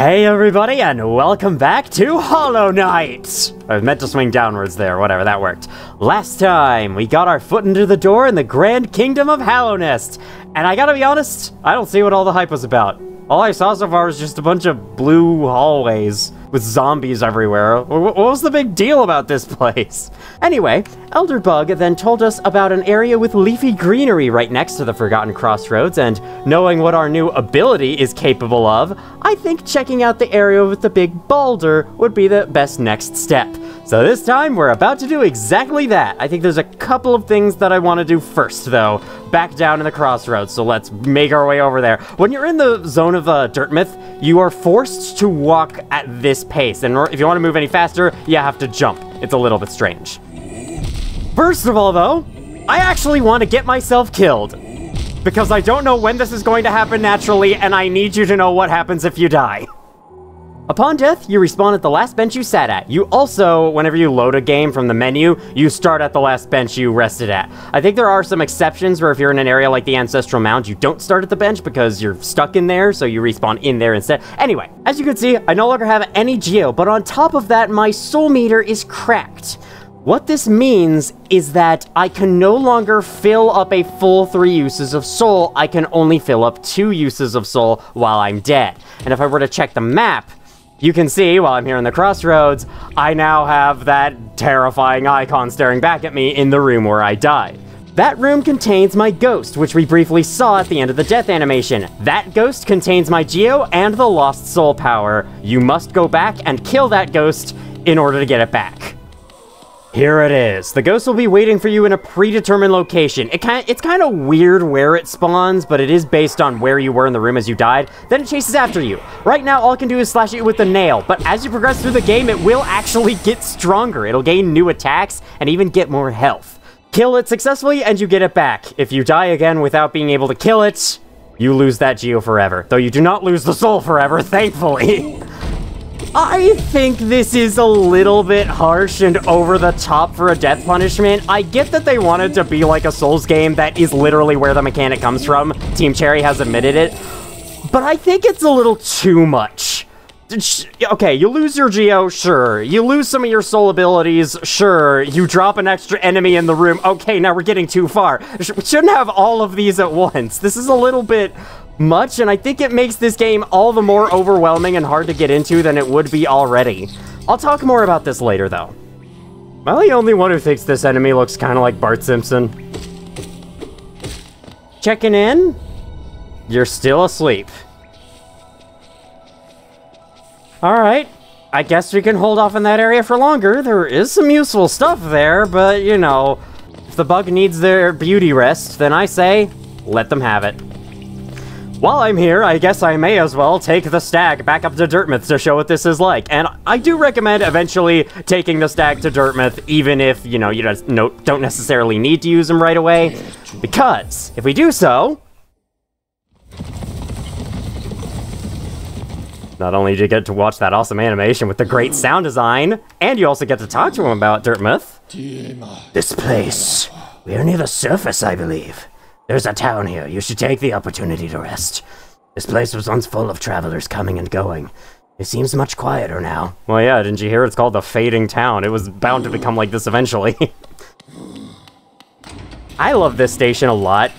Hey everybody, and welcome back to Hollow Knight! I meant to swing downwards there, whatever, that worked. Last time, we got our foot into the door in the Grand Kingdom of Hallownest, and I gotta be honest, I don't see what all the hype was about. All I saw so far was just a bunch of blue hallways with zombies everywhere. What was the big deal about this place? Anyway, Elderbug then told us about an area with leafy greenery right next to the Forgotten Crossroads, and knowing what our new ability is capable of, I think checking out the area with the big boulder would be the best next step. So this time, we're about to do exactly that. I think there's a couple of things that I want to do first, though. Back down in the crossroads, so let's make our way over there. When you're in the zone of Dirtmouth, you are forced to walk at this pace, and if you want to move any faster, you have to jump. It's a little bit strange. First of all, though, I actually want to get myself killed, because I don't know when this is going to happen naturally, and I need you to know what happens if you die. Upon death, you respawn at the last bench you sat at. You also, whenever you load a game from the menu, you start at the last bench you rested at. I think there are some exceptions where if you're in an area like the Ancestral Mound, you don't start at the bench because you're stuck in there, so you respawn in there instead. Anyway, as you can see, I no longer have any geo, but on top of that, my soul meter is cracked. What this means is that I can no longer fill up a full 3 uses of soul. I can only fill up 2 uses of soul while I'm dead. And if I were to check the map, you can see, while I'm here in the crossroads, I now have that terrifying icon staring back at me in the room where I died. That room contains my ghost, which we briefly saw at the end of the death animation. That ghost contains my geo and the lost soul power. You must go back and kill that ghost in order to get it back. Here it is. The ghost will be waiting for you in a predetermined location. It's kind of weird where it spawns, but it is based on where you were in the room as you died. Then it chases after you. Right now, all it can do is slash you with the nail, but as you progress through the game, it will actually get stronger. It'll gain new attacks and even get more health. Kill it successfully and you get it back. If you die again without being able to kill it, you lose that geo forever. Though you do not lose the soul forever, thankfully. I think this is a little bit harsh and over the top for a death punishment. I get that they wanted to be like a Souls game. That is literally where the mechanic comes from. Team Cherry has admitted it. But I think it's a little too much. Okay, you lose your geo, sure. You lose some of your soul abilities, sure. You drop an extra enemy in the room. Okay, now we're getting too far. We shouldn't have all of these at once. This is a little bit much, and I think it makes this game all the more overwhelming and hard to get into than it would be already. I'll talk more about this later, though. Am I the only one who thinks this enemy looks kind of like Bart Simpson? Checking in? You're still asleep. Alright, I guess we can hold off in that area for longer. There is some useful stuff there, but, you know, if the bug needs their beauty rest, then I say, let them have it. While I'm here, I guess I may as well take the stag back up to Dirtmouth to show what this is like. And I do recommend eventually taking the stag to Dirtmouth, even if, you know, you just don't necessarily need to use them right away. Because if we do so, not only do you get to watch that awesome animation with the great sound design, and you also get to talk to him about Dirtmouth. This place. We're near the surface, I believe. There's a town here. You should take the opportunity to rest. This place was once full of travelers coming and going. It seems much quieter now. Well, yeah, didn't you hear? It's called the Fading Town. It was bound to become like this eventually. I love this station a lot,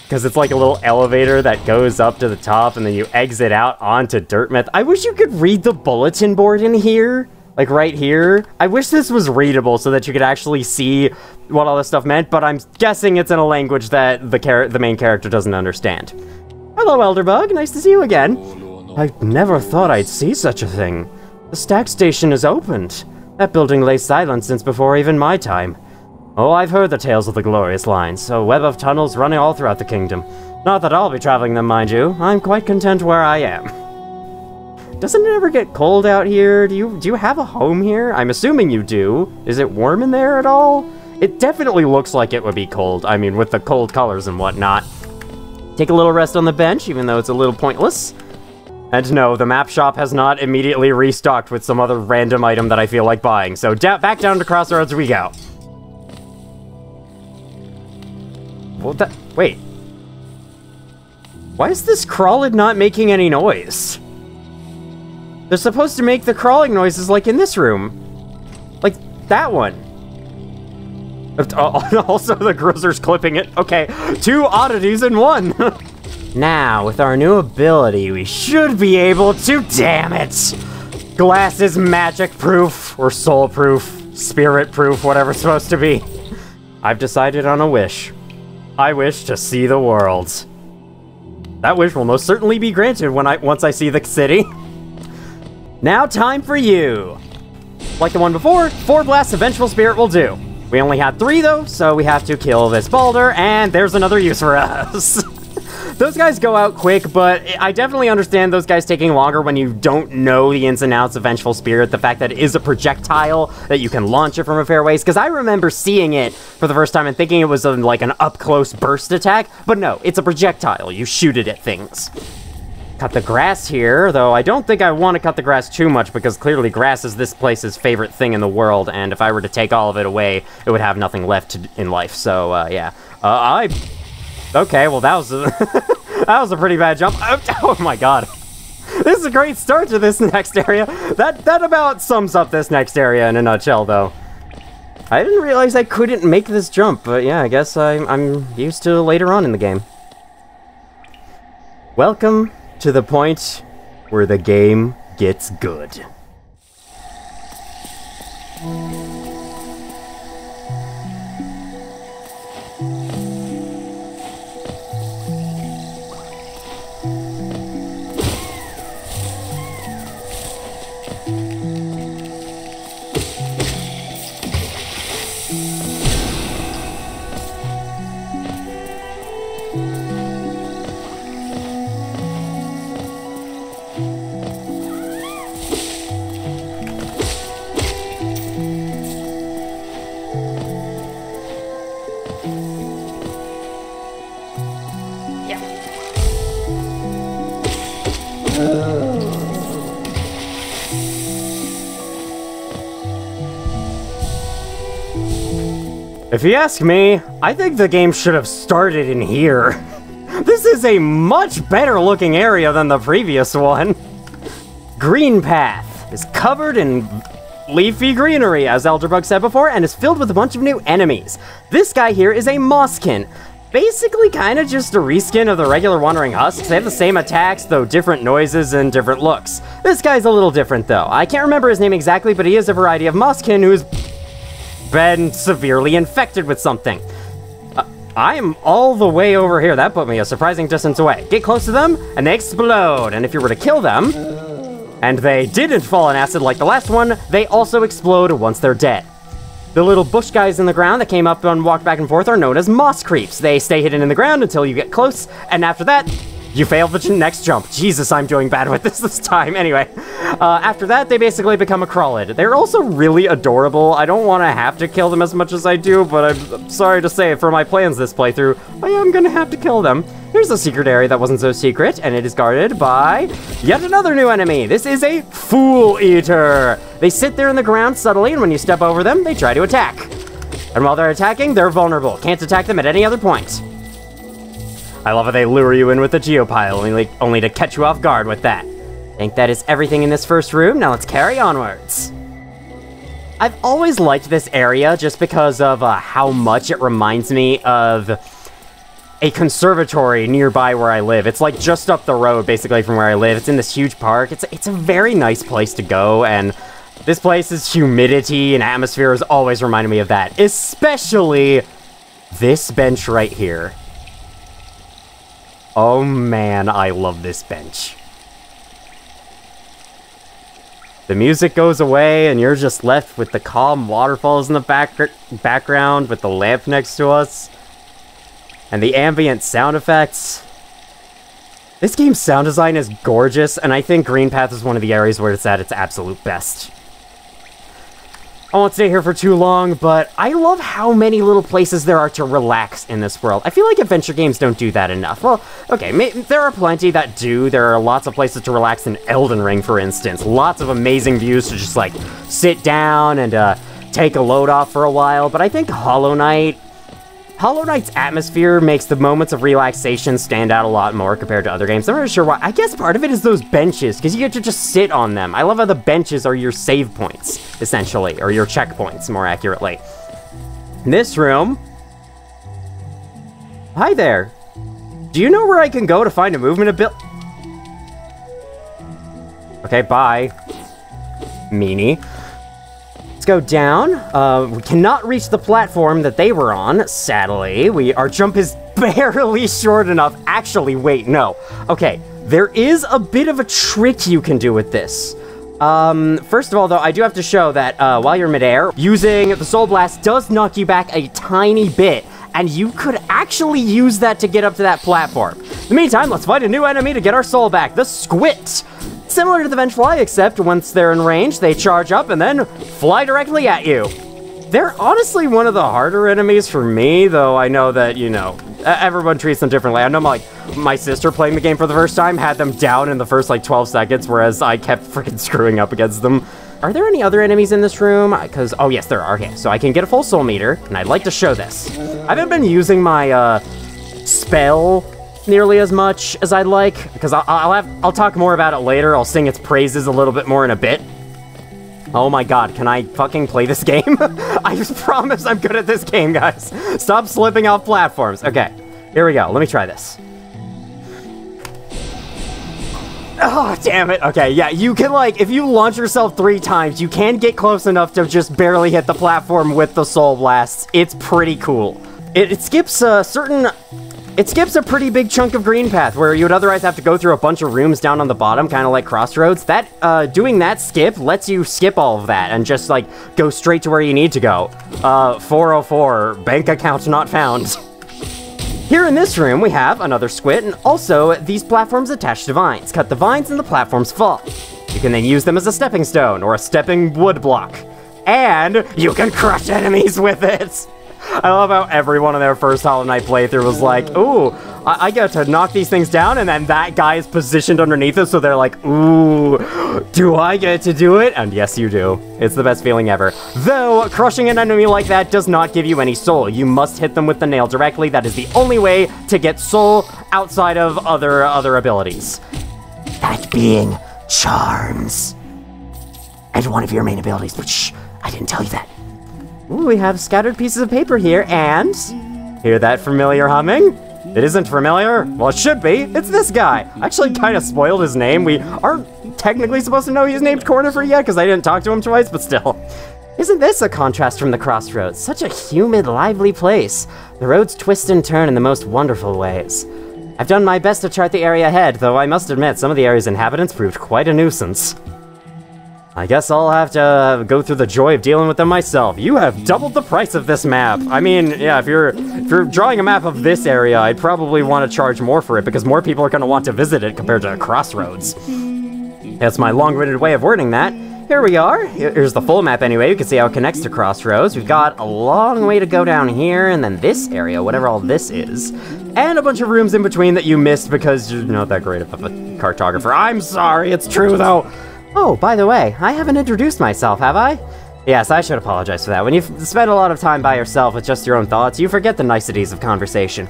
because it's like a little elevator that goes up to the top, and then you exit out onto Dirtmouth. I wish you could read the bulletin board in here. Like right here. I wish this was readable so that you could actually see what all this stuff meant, but I'm guessing it's in a language that the main character doesn't understand. Hello, Elderbug. Nice to see you again. I never thought I'd see such a thing. The stack station is opened. That building lay silent since before even my time. Oh, I've heard the tales of the glorious lines, a web of tunnels running all throughout the kingdom. Not that I'll be traveling them, mind you. I'm quite content where I am. Doesn't it ever get cold out here? Do you have a home here? I'm assuming you do. Is it warm in there at all? It definitely looks like it would be cold. I mean, with the cold colors and whatnot. Take a little rest on the bench, even though it's a little pointless. And no, the map shop has not immediately restocked with some other random item that I feel like buying. So back down to Crossroads we go. Well, wait. Why is this crawlid not making any noise? They're supposed to make the crawling noises like in this room. Like that one. Also, the Grizzer's clipping it. Okay, 2 oddities in 1. Now, with our new ability, we should be able to... Damn it! Glass is magic-proof, or soul-proof, spirit-proof, whatever it's supposed to be. I've decided on a wish. I wish to see the world. That wish will most certainly be granted once I see the city. Now, time for you. Like the one before, 4 blasts of Vengeful Spirit will do. We only had 3 though, so we have to kill this boulder, and there's another use for us. Those guys go out quick, but I definitely understand those guys taking longer when you don't know the ins and outs of Vengeful Spirit, the fact that it is a projectile, that you can launch it from a fair ways, because I remember seeing it for the first time and thinking it was like an up-close burst attack, but no, it's a projectile. You shoot it at things. Cut the grass here, though I don't think I want to cut the grass too much because clearly grass is this place's favorite thing in the world, and if I were to take all of it away, it would have nothing left in life, so, yeah. Okay, well, that was a, that was a pretty bad jump. Oh my god. This is a great start to this next area. That about sums up this next area in a nutshell, though. I didn't realize I couldn't make this jump, but yeah, I guess I'm used to later on in the game. Welcome to the point where the game gets good. If you ask me, I think the game should have started in here. This is a much better looking area than the previous one. Greenpath is covered in leafy greenery, as Elderbug said before, and is filled with a bunch of new enemies. This guy here is a Mosskin. Basically kind of just a reskin of the regular Wandering Husks. They have the same attacks, though different noises and different looks. This guy's a little different, though. I can't remember his name exactly, but he is a variety of Mosskin who's been severely infected with something. I'm all the way over here. That put me a surprising distance away. Get close to them, and they explode. And if you were to kill them, and they didn't fall in acid like the last one, they also explode once they're dead. The little bush guys in the ground that came up and walked back and forth are known as moss creeps. They stay hidden in the ground until you get close, and after that, you fail the next jump. Jesus, I'm doing bad with this time. Anyway, after that, they basically become a crawlid. They're also really adorable. I don't want to have to kill them as much as I do, but I'm sorry to say, for my plans this playthrough, I am going to have to kill them. Here's a secret area that wasn't so secret, and it is guarded by yet another new enemy. This is a Fool Eater. They sit there in the ground subtly, and when you step over them, they try to attack. And while they're attacking, they're vulnerable. Can't attack them at any other point. I love how they lure you in with the geopile, only to catch you off guard with that. I think that is everything in this first room. Now let's carry onwards. I've always liked this area just because of how much it reminds me of a conservatory nearby where I live. It's like just up the road, basically, from where I live. It's in this huge park. It's a very nice place to go, and this place's humidity and atmosphere has always reminded me of that. Especially this bench right here. Oh man, I love this bench. The music goes away, and you're just left with the calm waterfalls in the background with the lamp next to us. And the ambient sound effects. This game's sound design is gorgeous, and I think Greenpath is one of the areas where it's at its absolute best. I won't stay here for too long, but I love how many little places there are to relax in this world. I feel like adventure games don't do that enough. Well, okay, there are plenty that do. There are lots of places to relax in Elden Ring, for instance. Lots of amazing views to just, like, sit down and take a load off for a while. But I think Hollow Knight Hollow Knight's atmosphere makes the moments of relaxation stand out a lot more compared to other games. I'm not really sure why. I guess part of it is those benches, because you get to just sit on them. I love how the benches are your save points, essentially, or your checkpoints, more accurately. In this room... Hi there. Do you know where I can go to find a movement ability? Okay, bye. Meanie. Let's go down. We cannot reach the platform that they were on, sadly. Our jump is barely short enough. Actually, wait, no. Okay, there is a bit of a trick you can do with this. First of all, though, I do have to show that while you're midair, using the Soul Blast does knock you back a tiny bit, and you could actually use that to get up to that platform. In the meantime, let's find a new enemy to get our soul back, the Squit. Similar to the Vengefly, except once they're in range, they charge up and then fly directly at you. They're honestly one of the harder enemies for me, though I know that, you know, everyone treats them differently. I know my sister playing the game for the first time had them down in the first, like, 12 seconds, whereas I kept freaking screwing up against them. Are there any other enemies in this room? Because, oh yes, there are. Okay, so I can get a full soul meter, and I'd like to show this. I haven't been using my, spell nearly as much as I'd like, because I'll talk more about it later. I'll sing its praises a little bit more in a bit. Oh my god, can I fucking play this game? I just promise I'm good at this game, guys. Stop slipping off platforms. Okay, here we go. Let me try this. Oh, damn it. Okay, yeah, you can, like, if you launch yourself 3 times, you can get close enough to just barely hit the platform with the Soul Blasts. It's pretty cool. It skips a certain... It skips a pretty big chunk of Greenpath, where you would otherwise have to go through a bunch of rooms down on the bottom, kind of like Crossroads. That, doing that skip lets you skip all of that and just, like, go straight to where you need to go. 404, bank account not found. Here in this room, we have another Squid, and also these platforms attached to vines. Cut the vines and the platforms fall. You can then use them as a stepping stone, or a stepping wood block. And you can crush enemies with it! I love how everyone in their first Hollow Knight playthrough was like, ooh, I get to knock these things down, and then that guy is positioned underneath it, so they're like, ooh, do I get to do it? And yes, you do. It's the best feeling ever. Though, crushing an enemy like that does not give you any soul. You must hit them with the nail directly. That is the only way to get soul outside of other abilities. That being charms. And one of your main abilities, but shh, I didn't tell you that. Ooh, we have scattered pieces of paper here, and... Hear that familiar humming? It isn't familiar? Well, it should be. It's this guy. I actually kind of spoiled his name. We aren't technically supposed to know he's named Cornifer yet, because I didn't talk to him twice, but still. Isn't this a contrast from the Crossroads? Such a humid, lively place. The roads twist and turn in the most wonderful ways. I've done my best to chart the area ahead, though I must admit some of the area's inhabitants proved quite a nuisance. I guess I'll have to go through the joy of dealing with them myself. You have doubled the price of this map. I mean, yeah, if you're drawing a map of this area, I'd probably want to charge more for it because more people are going to want to visit it compared to Crossroads. That's my long-winded way of wording that. Here we are. Here's the full map anyway. You can see how it connects to Crossroads. We've got a long way to go down here, and then this area, whatever all this is, and a bunch of rooms in between that you missed because you're not that great of a cartographer. I'm sorry, it's true though. Oh, by the way, I haven't introduced myself, have I? Yes, I should apologize for that. When you've spent a lot of time by yourself with just your own thoughts, you forget the niceties of conversation.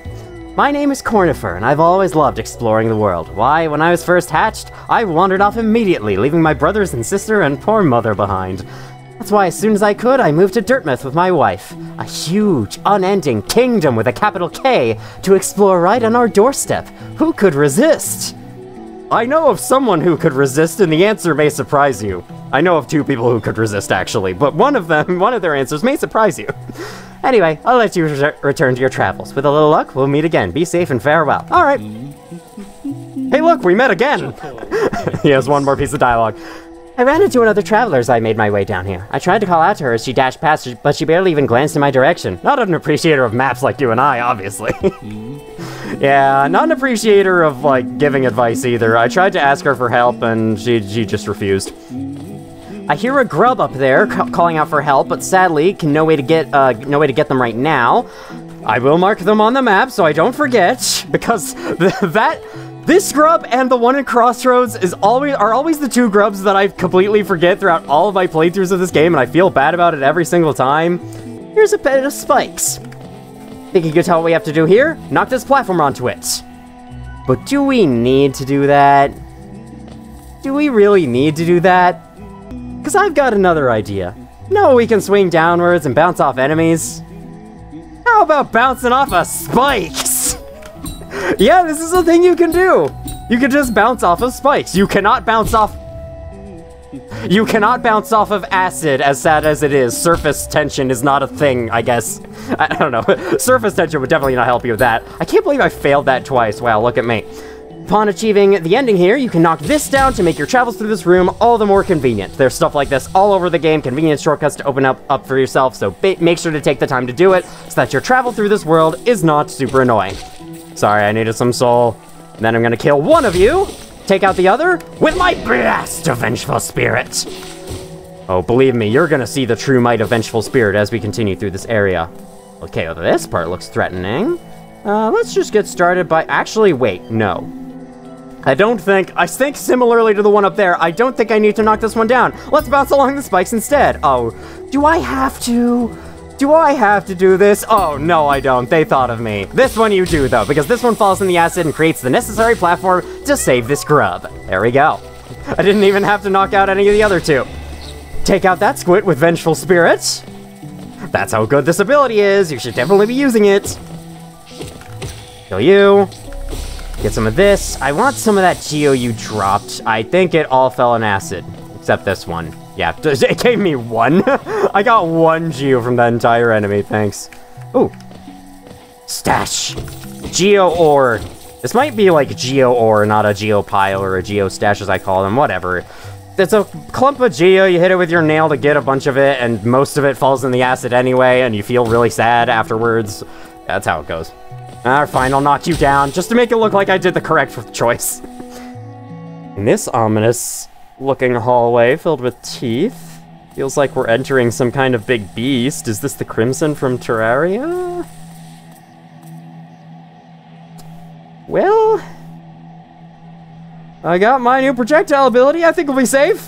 My name is Cornifer, and I've always loved exploring the world. Why, when I was first hatched, I wandered off immediately, leaving my brothers and sister and poor mother behind. That's why as soon as I could, I moved to Dirtmouth with my wife. A huge, unending kingdom with a capital K to explore right on our doorstep. Who could resist? I know of someone who could resist, and the answer may surprise you. I know of 2 people who could resist, actually, but one of their answers may surprise you. Anyway, I'll let you return to your travels. With a little luck, we'll meet again. Be safe and farewell. All right. Hey, look, we met again. He has one more piece of dialogue. I ran into another traveler as I made my way down here. I tried to call out to her as she dashed past, but she barely even glanced in my direction. Not an appreciator of maps like you and I, obviously. Yeah, not an appreciator of, like, giving advice either. I tried to ask her for help, and she just refused. I hear a grub up there calling out for help, but sadly, no way to get them right now. I will mark them on the map so I don't forget, because this grub and the one in Crossroads are always the 2 grubs that I completely forget throughout all of my playthroughs of this game, and I feel bad about it every single time. Here's a bed of spikes. Think you can tell what we have to do here? Knock this platform onto it. But do we need to do that? Do we really need to do that? Because I've got another idea. No, we can swing downwards and bounce off enemies. How about bouncing off of spikes? Yeah, this is a thing you can do. You can just bounce off of spikes. You cannot bounce off of acid, as sad as it is. Surface tension is not a thing, I guess. I don't know. Surface tension would definitely not help you with that. I can't believe I failed that twice. Wow, look at me. Upon achieving the ending here, you can knock this down to make your travels through this room all the more convenient. There's stuff like this all over the game, convenient shortcuts to open up for yourself, so make sure to take the time to do it so that your travel through this world is not super annoying. Sorry, I needed some soul. Then I'm gonna kill one of you, take out the other with my blast of Vengeful Spirit. Oh, believe me, you're gonna see the true might of Vengeful Spirit as we continue through this area. Okay, well, this part looks threatening. Let's just get started by... Actually, wait, no. I think similarly to the one up there, I don't think I need to knock this one down. Let's bounce along the spikes instead. Oh, do I have to? Do I have to do this? Oh, no, I don't. They thought of me. This one you do, though, because this one falls in the acid and creates the necessary platform to save this grub. There we go. I didn't even have to knock out any of the other two. Take out that squid with Vengeful Spirit. That's how good this ability is. You should definitely be using it. Kill you. Get some of this. I want some of that geo you dropped. I think it all fell in acid, except this one. Yeah, it gave me one. I got one geo from that entire enemy, thanks. Ooh. Stash. Geo ore. This might be like geo ore, not a geo pile or a geo stash as I call them, whatever. It's a clump of geo, you hit it with your nail to get a bunch of it, and most of it falls in the acid anyway, and you feel really sad afterwards. That's how it goes. Alright, fine, I'll knock you down, just to make it look like I did the correct choice. In this ominous-looking hallway filled with teeth, feels like we're entering some kind of big beast. Is this the Crimson from Terraria? Well... I got my new projectile ability, I think we'll be safe.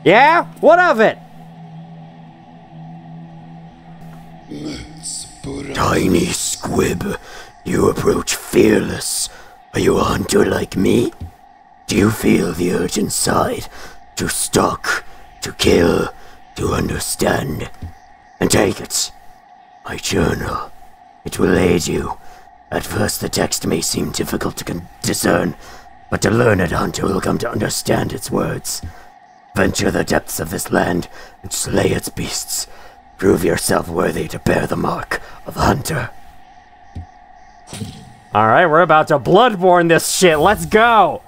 Yeah? What of it? Tiny squib, you approach fearless. Are you a hunter like me? Do you feel the urge inside to stalk, to kill, to understand? And take it. My journal. It will aid you. At first the text may seem difficult to discern, but a learned hunter will come to understand its words. Venture the depths of this land and slay its beasts. Prove yourself worthy to bear the mark of a hunter. Alright, we're about to Bloodborne this shit, let's go!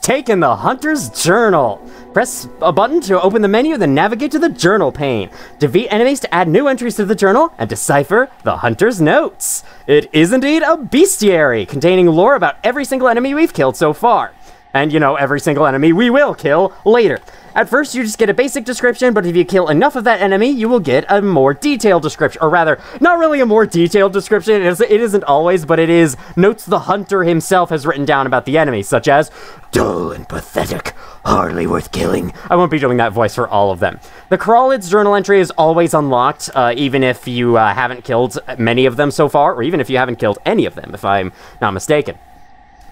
Taking the Hunter's Journal. Press a button to open the menu, then navigate to the Journal pane. Defeat enemies to add new entries to the journal, and decipher the Hunter's notes. It is indeed a bestiary, containing lore about every single enemy we've killed so far. And, you know, every single enemy we will kill later. At first, you just get a basic description, but if you kill enough of that enemy, you will get a more detailed description. Or rather, not really a more detailed description, it isn't always, but it is notes the hunter himself has written down about the enemy, such as, dull and pathetic, hardly worth killing. I won't be doing that voice for all of them. The Crawlid's journal entry is always unlocked, even if you haven't killed many of them so far, or even if you haven't killed any of them, if I'm not mistaken.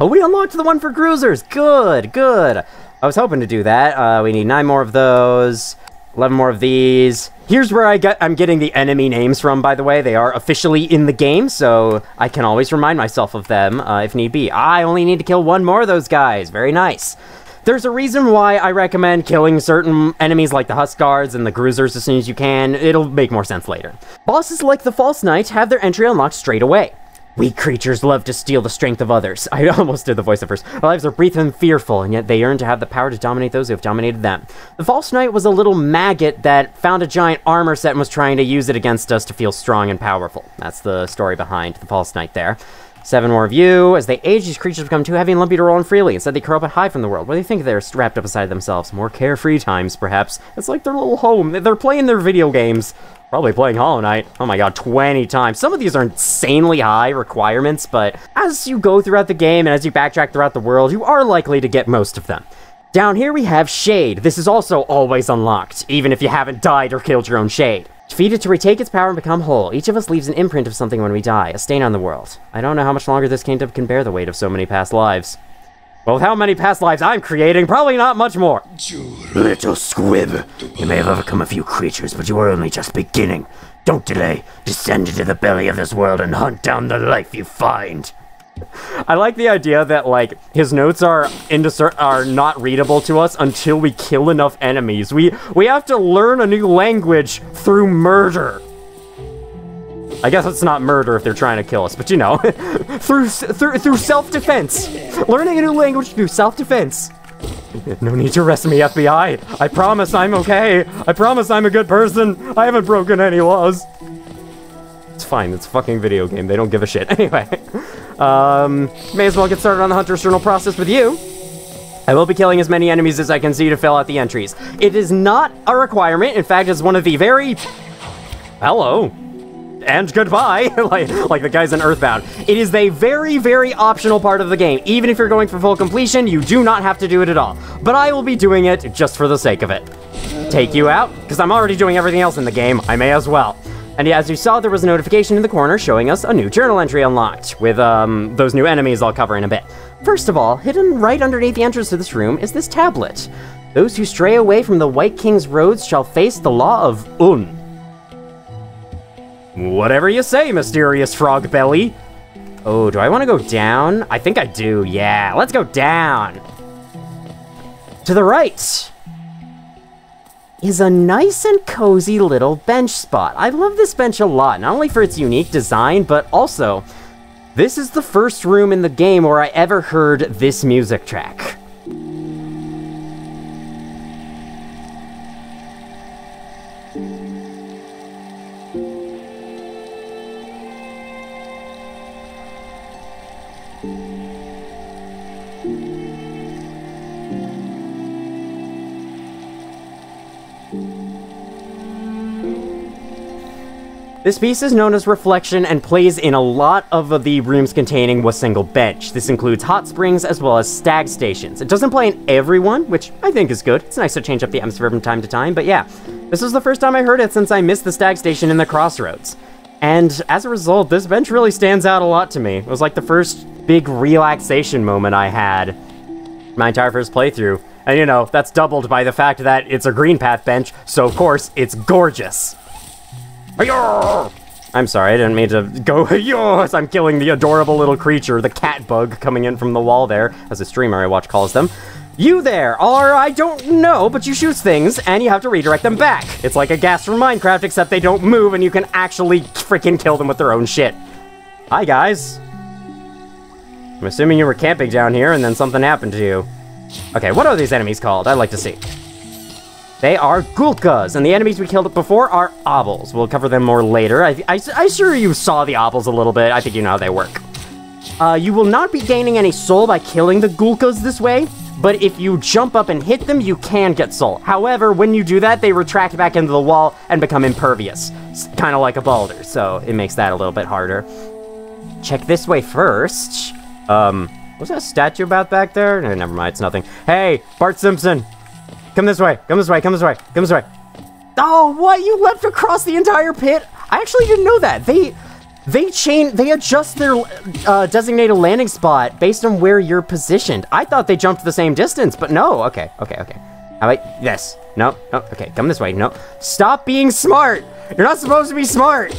Oh, we unlocked the one for Cruisers! Good, good! I was hoping to do that. We need 9 more of those, 11 more of these. Here's where I'm getting the enemy names from, by the way. They are officially in the game, so I can always remind myself of them if need be. I only need to kill 1 more of those guys. Very nice. There's a reason why I recommend killing certain enemies like the Husk Guards and the Cruisers as soon as you can. It'll make more sense later. Bosses like the False Knight have their entry unlocked straight away. Weak creatures love to steal the strength of others. I almost did the voice at first. Their lives are brief and fearful, and yet they yearn to have the power to dominate those who have dominated them. The False Knight was a little maggot that found a giant armor set and was trying to use it against us to feel strong and powerful. That's the story behind the False Knight there. 7 more of you. As they age, these creatures become too heavy and lumpy to roll on freely. Instead, they curl up and hide from the world. What do you think? They're wrapped up inside themselves. More carefree times, perhaps. It's like their little home. They're playing their video games. Probably playing Hollow Knight. Oh my god, 20 times. Some of these are insanely high requirements, but as you go throughout the game and as you backtrack throughout the world, you are likely to get most of them. Down here we have Shade. This is also always unlocked, even if you haven't died or killed your own Shade. Feed it to retake its power and become whole. Each of us leaves an imprint of something when we die, a stain on the world. I don't know how much longer this kingdom can bear the weight of so many past lives. Well, with how many past lives I'm creating, probably not much more. Little squib, you may have overcome a few creatures, but you are only just beginning. Don't delay. Descend into the belly of this world and hunt down the life you find. I like the idea that, like, his notes are not readable to us until we kill enough enemies. We have to learn a new language through murder. I guess it's not murder if they're trying to kill us, but you know, through self-defense. Learning a new language through self-defense. No need to arrest me, FBI. I promise I'm okay. I promise I'm a good person. I haven't broken any laws. It's fine. It's a fucking video game. They don't give a shit. Anyway, may as well get started on the Hunter's Journal process with you. I will be killing as many enemies as I can see to fill out the entries. It is not a requirement. In fact, it's one of the very... Hello. And goodbye, like the guys in Earthbound. It is a very, very optional part of the game. Even if you're going for full completion, you do not have to do it at all. But I will be doing it just for the sake of it. Take you out? Because I'm already doing everything else in the game, I may as well. And as you saw, there was a notification in the corner showing us a new journal entry unlocked, with those new enemies I'll cover in a bit. First of all, hidden right underneath the entrance to this room is this tablet. Those who stray away from the White King's roads shall face the law of Un. Whatever you say, mysterious frog belly. Oh, do I want to go down? I think I do, yeah. Let's go down. To the right is a nice and cozy little bench spot. I love this bench a lot, not only for its unique design, but also, this is the first room in the game where I ever heard this music track. This piece is known as Reflection and plays in a lot of the rooms containing a single bench. This includes hot springs as well as stag stations. It doesn't play in every one, which I think is good. It's nice to change up the atmosphere from time to time, but yeah. This was the first time I heard it since I missed the stag station in the crossroads. And as a result, this bench really stands out a lot to me. It was like the first big relaxation moment I had my entire first playthrough. And you know, that's doubled by the fact that it's a Greenpath bench, so of course, it's gorgeous. I'm sorry, I didn't mean to go as I'm killing the adorable little creature, the cat bug coming in from the wall there, as a streamer I watch calls them. You there are, I don't know, but you shoot things, and you have to redirect them back. It's like a gas from Minecraft, except they don't move, and you can actually freaking kill them with their own shit. Hi, guys. I'm assuming you were camping down here, and then something happened to you. Okay, what are these enemies called? I'd like to see. They are Gulkas, and the enemies we killed before are Obbles. We'll cover them more later. I sure you saw the Obbles a little bit. I think you know how they work. You will not be gaining any soul by killing the Gulkas this way, but if you jump up and hit them, you can get soul. However, when you do that, they retract back into the wall and become impervious. Kind of like a boulder, so it makes that a little bit harder. Check this way first. Was that a statue about back there? No, never mind, it's nothing. Hey, Bart Simpson! Come this way, come this way, come this way, come this way. Oh, what? You leapt across the entire pit? I actually didn't know that. They adjust their designated landing spot based on where you're positioned. I thought they jumped the same distance, but no. Okay. How about this? No, okay, come this way. No, stop being smart. You're not supposed to be smart.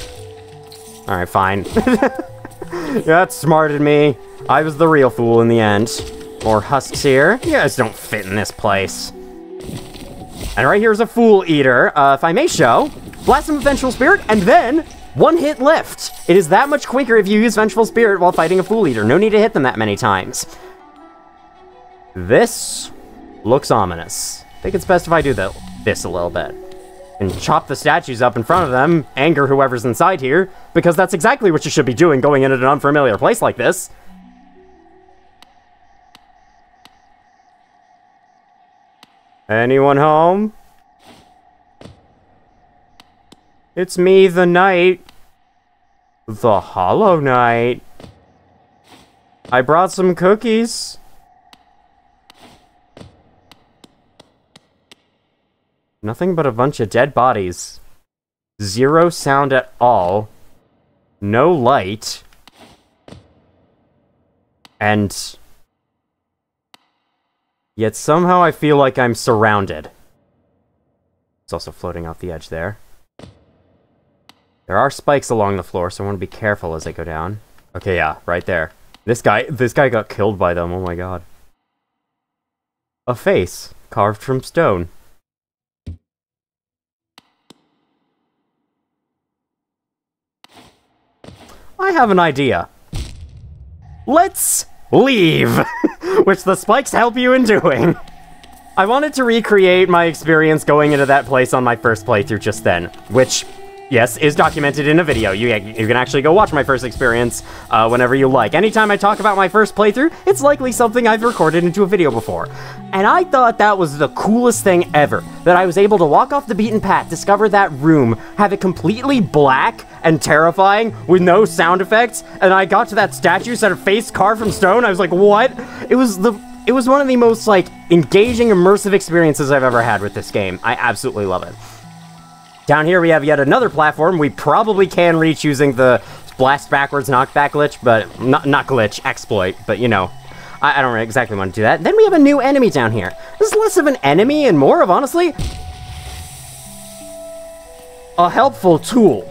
All right, fine. You outsmarted me. I was the real fool in the end. More husks here. You guys don't fit in this place. And right here is a Fool Eater, if I may show. Blast him with Vengeful Spirit, and then one hit lift. It is that much quicker if you use Vengeful Spirit while fighting a Fool Eater. No need to hit them that many times. This looks ominous. I think it's best if I do this a little bit. And chop the statues up in front of them, anger whoever's inside here, because that's exactly what you should be doing going into an unfamiliar place like this. Anyone home? It's me, the Knight. The Hollow Knight. I brought some cookies. Nothing but a bunch of dead bodies. Zero sound at all. No light. And yet somehow I feel like I'm surrounded. It's also floating off the edge there. There are spikes along the floor, so I want to be careful as I go down. Okay, yeah, right there. This guy got killed by them, oh my god. A face, carved from stone. I have an idea. Let's leave! Which the spikes help you in doing. I wanted to recreate my experience going into that place on my first playthrough just then, which, yes, is documented in a video. You can actually go watch my first experience whenever you like. Anytime I talk about my first playthrough, it's likely something I've recorded into a video before. And I thought that was the coolest thing ever, that I was able to walk off the beaten path, discover that room, have it completely black and terrifying with no sound effects, and I got to that statue, said a face carved from stone. I was like, what? It was one of the most, like, engaging, immersive experiences I've ever had with this game. I absolutely love it. Down here we have yet another platform we probably can reach using the blast backwards knockback glitch, but not glitch, exploit, but you know, I don't exactly want to do that. Then we have a new enemy down here. This is less of an enemy and more of, honestly, a helpful tool.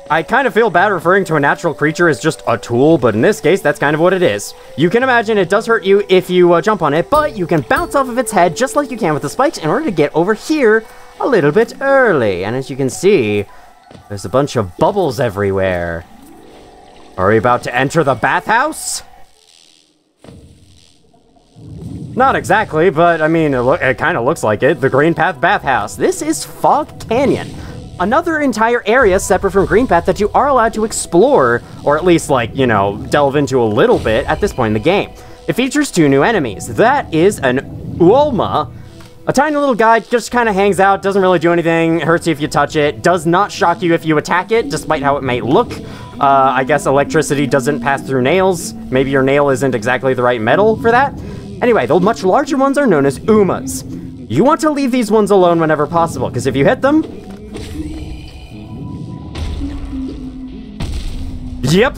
I kind of feel bad referring to a natural creature as just a tool, but in this case, that's kind of what it is. You can imagine it does hurt you if you jump on it, but you can bounce off of its head just like you can with the spikes in order to get over here a little bit early. And as you can see, there's a bunch of bubbles everywhere. Are we about to enter the bathhouse? Not exactly, but I mean, it kind of looks like it. The Greenpath bathhouse. This is Fog Canyon. Another entire area separate from Greenpath that you are allowed to explore, or at least, like, you know, delve into a little bit at this point in the game. It features two new enemies. That is an Uolma, a tiny little guy, just kind of hangs out, doesn't really do anything, hurts you if you touch it, does not shock you if you attack it, despite how it may look. I guess electricity doesn't pass through nails. Maybe your nail isn't exactly the right metal for that. Anyway, the much larger ones are known as Umas. You want to leave these ones alone whenever possible, because if you hit them, yep.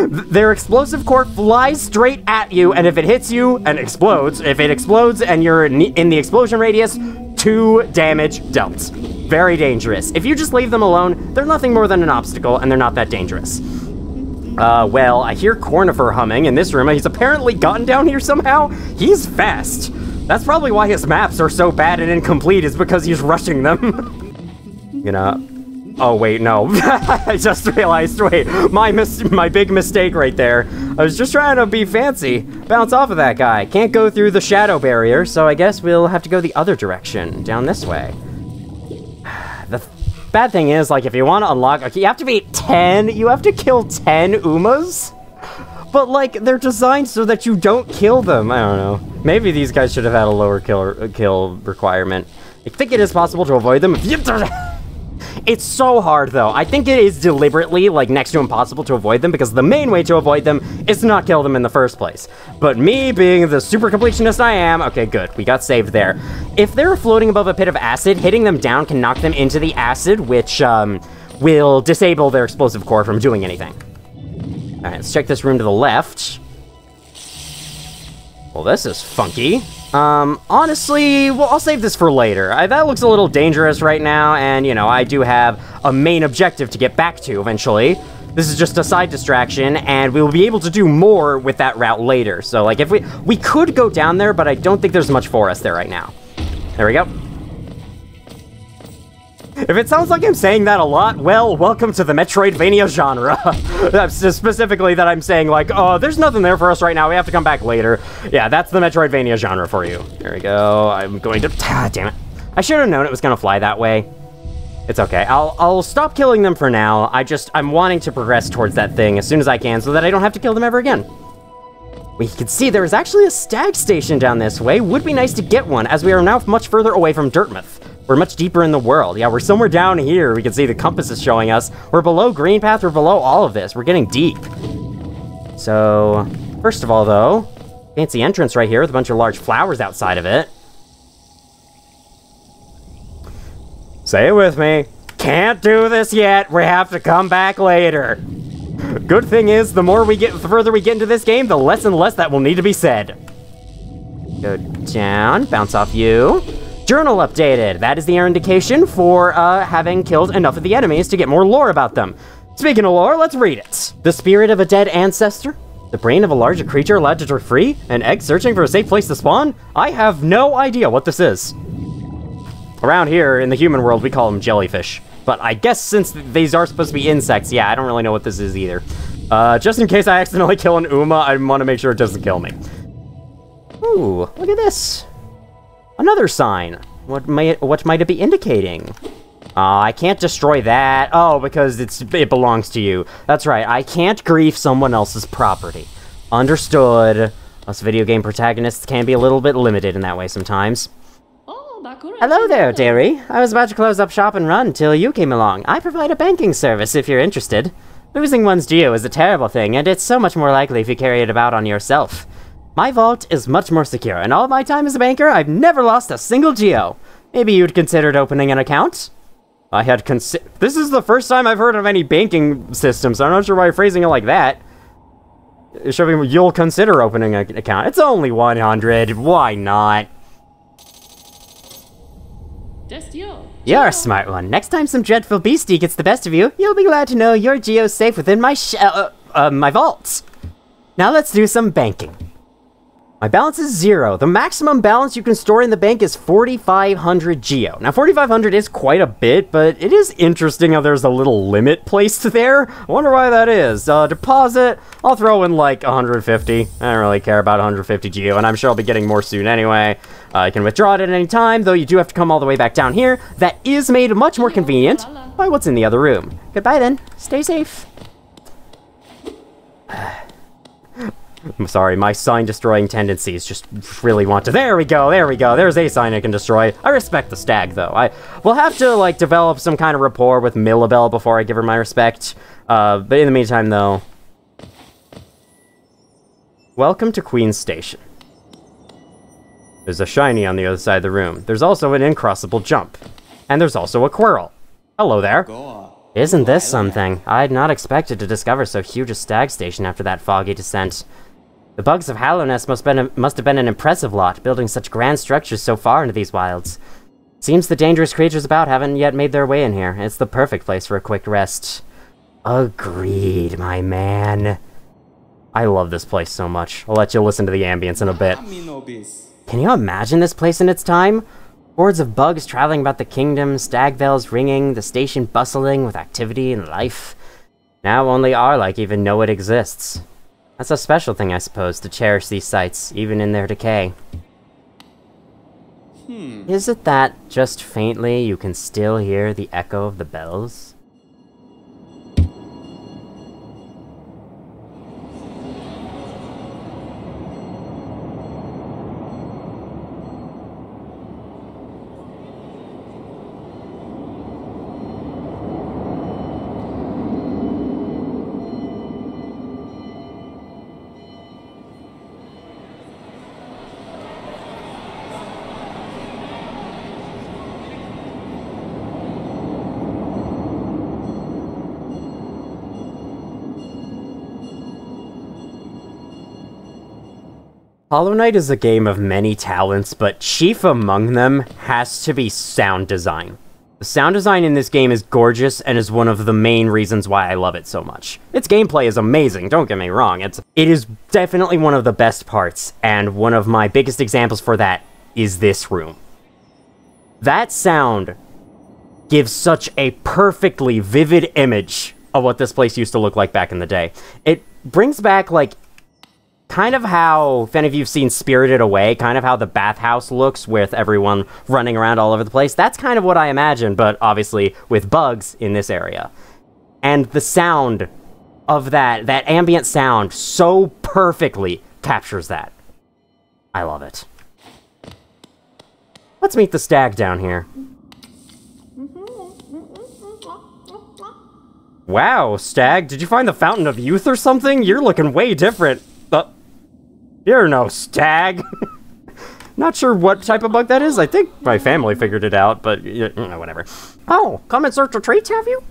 Their explosive core flies straight at you, and if it hits you and explodes, if it explodes and you're in the explosion radius, 2 damage dealt. Very dangerous. If you just leave them alone, they're nothing more than an obstacle, and they're not that dangerous. Well, I hear Cornifer humming in this room. He's apparently gotten down here somehow. He's fast. That's probably why his maps are so bad and incomplete, is because he's rushing them. You know... Oh, wait, no. I just realized, wait, my big mistake right there. I was just trying to be fancy. Bounce off of that guy. Can't go through the shadow barrier, so I guess we'll have to go the other direction, down this way. The bad thing is, like, if you want to unlock... Okay, you have to beat 10. You have to kill 10 Umas? But, like, they're designed so that you don't kill them. I don't know. Maybe these guys should have had a lower kill requirement. I think it is possible to avoid them. It's so hard, though. I think it is deliberately, like, next to impossible to avoid them, because the main way to avoid them is to not kill them in the first place. But me, being the super completionist I am... Okay, good. We got saved there. If they're floating above a pit of acid, hitting them down can knock them into the acid, which, will disable their explosive core from doing anything. Alright, let's check this room to the left. Well, this is funky. Honestly, well, I'll save this for later. That looks a little dangerous right now, and, you know, I do have a main objective to get back to eventually. This is just a side distraction, and we'll be able to do more with that route later. So, like, if we could go down there, but I don't think there's much for us there right now. There we go. If it sounds like I'm saying that a lot, well, welcome to the Metroidvania genre. That's specifically that I'm saying, like, oh, there's nothing there for us right now, we have to come back later. Yeah, that's the Metroidvania genre for you. There we go. I'm going to... damn it. I should have known it was going to fly that way. It's okay. I'll stop killing them for now. I'm wanting to progress towards that thing as soon as I can so that I don't have to kill them ever again. We can see there is actually a stag station down this way. Would be nice to get one, as we are now much further away from Dirtmouth. We're much deeper in the world. Yeah, we're somewhere down here. We can see the compass is showing us. We're below Greenpath. We're below all of this. We're getting deep. So, first of all, though, fancy entrance right here with a bunch of large flowers outside of it. Say it with me. can't do this yet. We have to come back later. Good thing is, the further we get into this game, the less and less that will need to be said. Go down, bounce off you. Journal updated. That is the indication for having killed enough of the enemies to get more lore about them. Speaking of lore, let's read it. The spirit of a dead ancestor? The brain of a larger creature allowed to drift free? An egg searching for a safe place to spawn? I have no idea what this is. Around here, in the human world, we call them jellyfish. But I guess since these are supposed to be insects, yeah, I don't really know what this is either. Just in case I accidentally kill an Uma, I want to make sure it doesn't kill me. Ooh, look at this. Another sign. What might it be indicating? I can't destroy that. Oh, because it belongs to you. That's right, I can't grief someone else's property. Understood. Us video game protagonists can be a little bit limited in that way sometimes. Hello there, dearie. I was about to close up shop and run till you came along. I provide a banking service if you're interested. Losing one's geo is a terrible thing, and it's so much more likely if you carry it about on yourself. My vault is much more secure, and all my time as a banker, I've never lost a single geo. Maybe you'd considered opening an account? This is the first time I've heard of any banking system, so I'm not sure why you're phrasing it like that. You'll consider opening an account. It's only 100. Why not? You're a smart one. Next time some dreadful beastie gets the best of you, you'll be glad to know your geo's safe within my my vaults. Now let's do some banking. My balance is 0. The maximum balance you can store in the bank is 4,500 geo. Now, 4,500 is quite a bit, but it is interesting how there's a little limit placed there. I wonder why that is. Deposit, I'll throw in like 150. I don't really care about 150 geo, and I'm sure I'll be getting more soon anyway. You can withdraw it at any time, though you do have to come all the way back down here. That is made much more convenient by what's in the other room. Goodbye then. Stay safe. I'm sorry, my sign-destroying tendencies just really want to... There we go, there we go. There's a sign I can destroy. I respect the stag, though. I will have to, like, develop some kind of rapport with Millabelle before I give her my respect. But in the meantime, though... Welcome to Queen's Station. There's a shiny on the other side of the room. There's also an incrossable jump. And there's also a quirrel. Hello there. Isn't this something? I'd not expected to discover so huge a stag station after that foggy descent. The bugs of Hallownest must have been an impressive lot, building such grand structures so far into these wilds. Seems the dangerous creatures about haven't yet made their way in here. It's the perfect place for a quick rest. Agreed, my man. I love this place so much. I'll let you listen to the ambience in a bit. Can you imagine this place in its time? Hordes of bugs traveling about the kingdom, stag bells ringing, the station bustling with activity and life. Now only our like even know it exists. That's a special thing, I suppose, to cherish these sights, even in their decay. Is it that, just faintly, you can still hear the echo of the bells? Hollow Knight is a game of many talents, but chief among them has to be sound design. The sound design in this game is gorgeous and is one of the main reasons why I love it so much. Its gameplay is amazing, don't get me wrong. It is definitely one of the best parts, and one of my biggest examples for that is this room. That sound gives such a perfectly vivid image of what this place used to look like back in the day. It brings back, like, kind of how, if any of you've seen Spirited Away, kind of how the bathhouse looks with everyone running around all over the place. That's kind of what I imagine, but obviously with bugs in this area. And the sound of that ambient sound so perfectly captures that. I love it. Let's meet the stag down here. Wow, stag, did you find the Fountain of Youth or something? You're looking way different. You're no stag. Not sure what type of bug that is. I think my family figured it out, but whatever. Oh, come and search for treats, have you?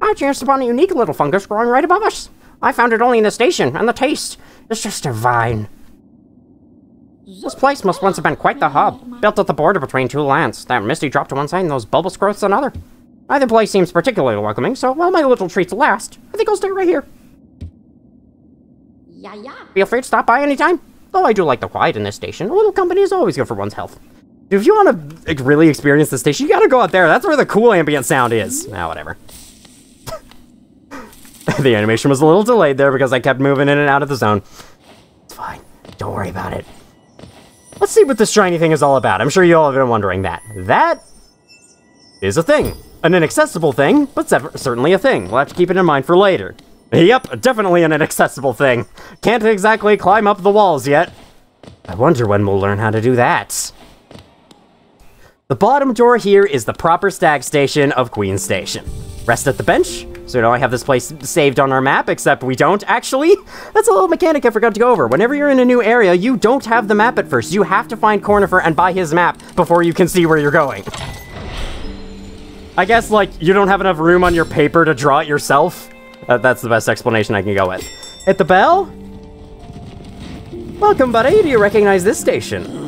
I chanced upon a unique little fungus growing right above us. I found it only in the station, and the taste is just divine. This place must once have been quite the hub, built at the border between two lands. That misty drop to one side and those bulbous growths another. Neither place seems particularly welcoming, so while my little treats last, I think I'll stay right here. Yeah. Feel free to stop by anytime. Though I do like the quiet in this station, a little company is always good for one's health. If you want to really experience the station, you gotta go out there. That's where the cool ambient sound is. Ah, whatever. The animation was a little delayed there because I kept moving in and out of the zone. It's fine. Don't worry about it. Let's see what this shiny thing is all about. I'm sure you all have been wondering that. That is a thing. An inaccessible thing, but certainly a thing. We'll have to keep it in mind for later. Yep, definitely an inaccessible thing. Can't exactly climb up the walls yet. I wonder when we'll learn how to do that. The bottom door here is the proper stag station of Queen Station. Rest at the bench. So now I have this place saved on our map, except we don't actually. That's a little mechanic I forgot to go over. Whenever you're in a new area, you don't have the map at first. You have to find Cornifer and buy his map before you can see where you're going. I guess, like, you don't have enough room on your paper to draw it yourself. That's the best explanation I can go with. Hit the bell. Welcome, buddy. Do you recognize this station?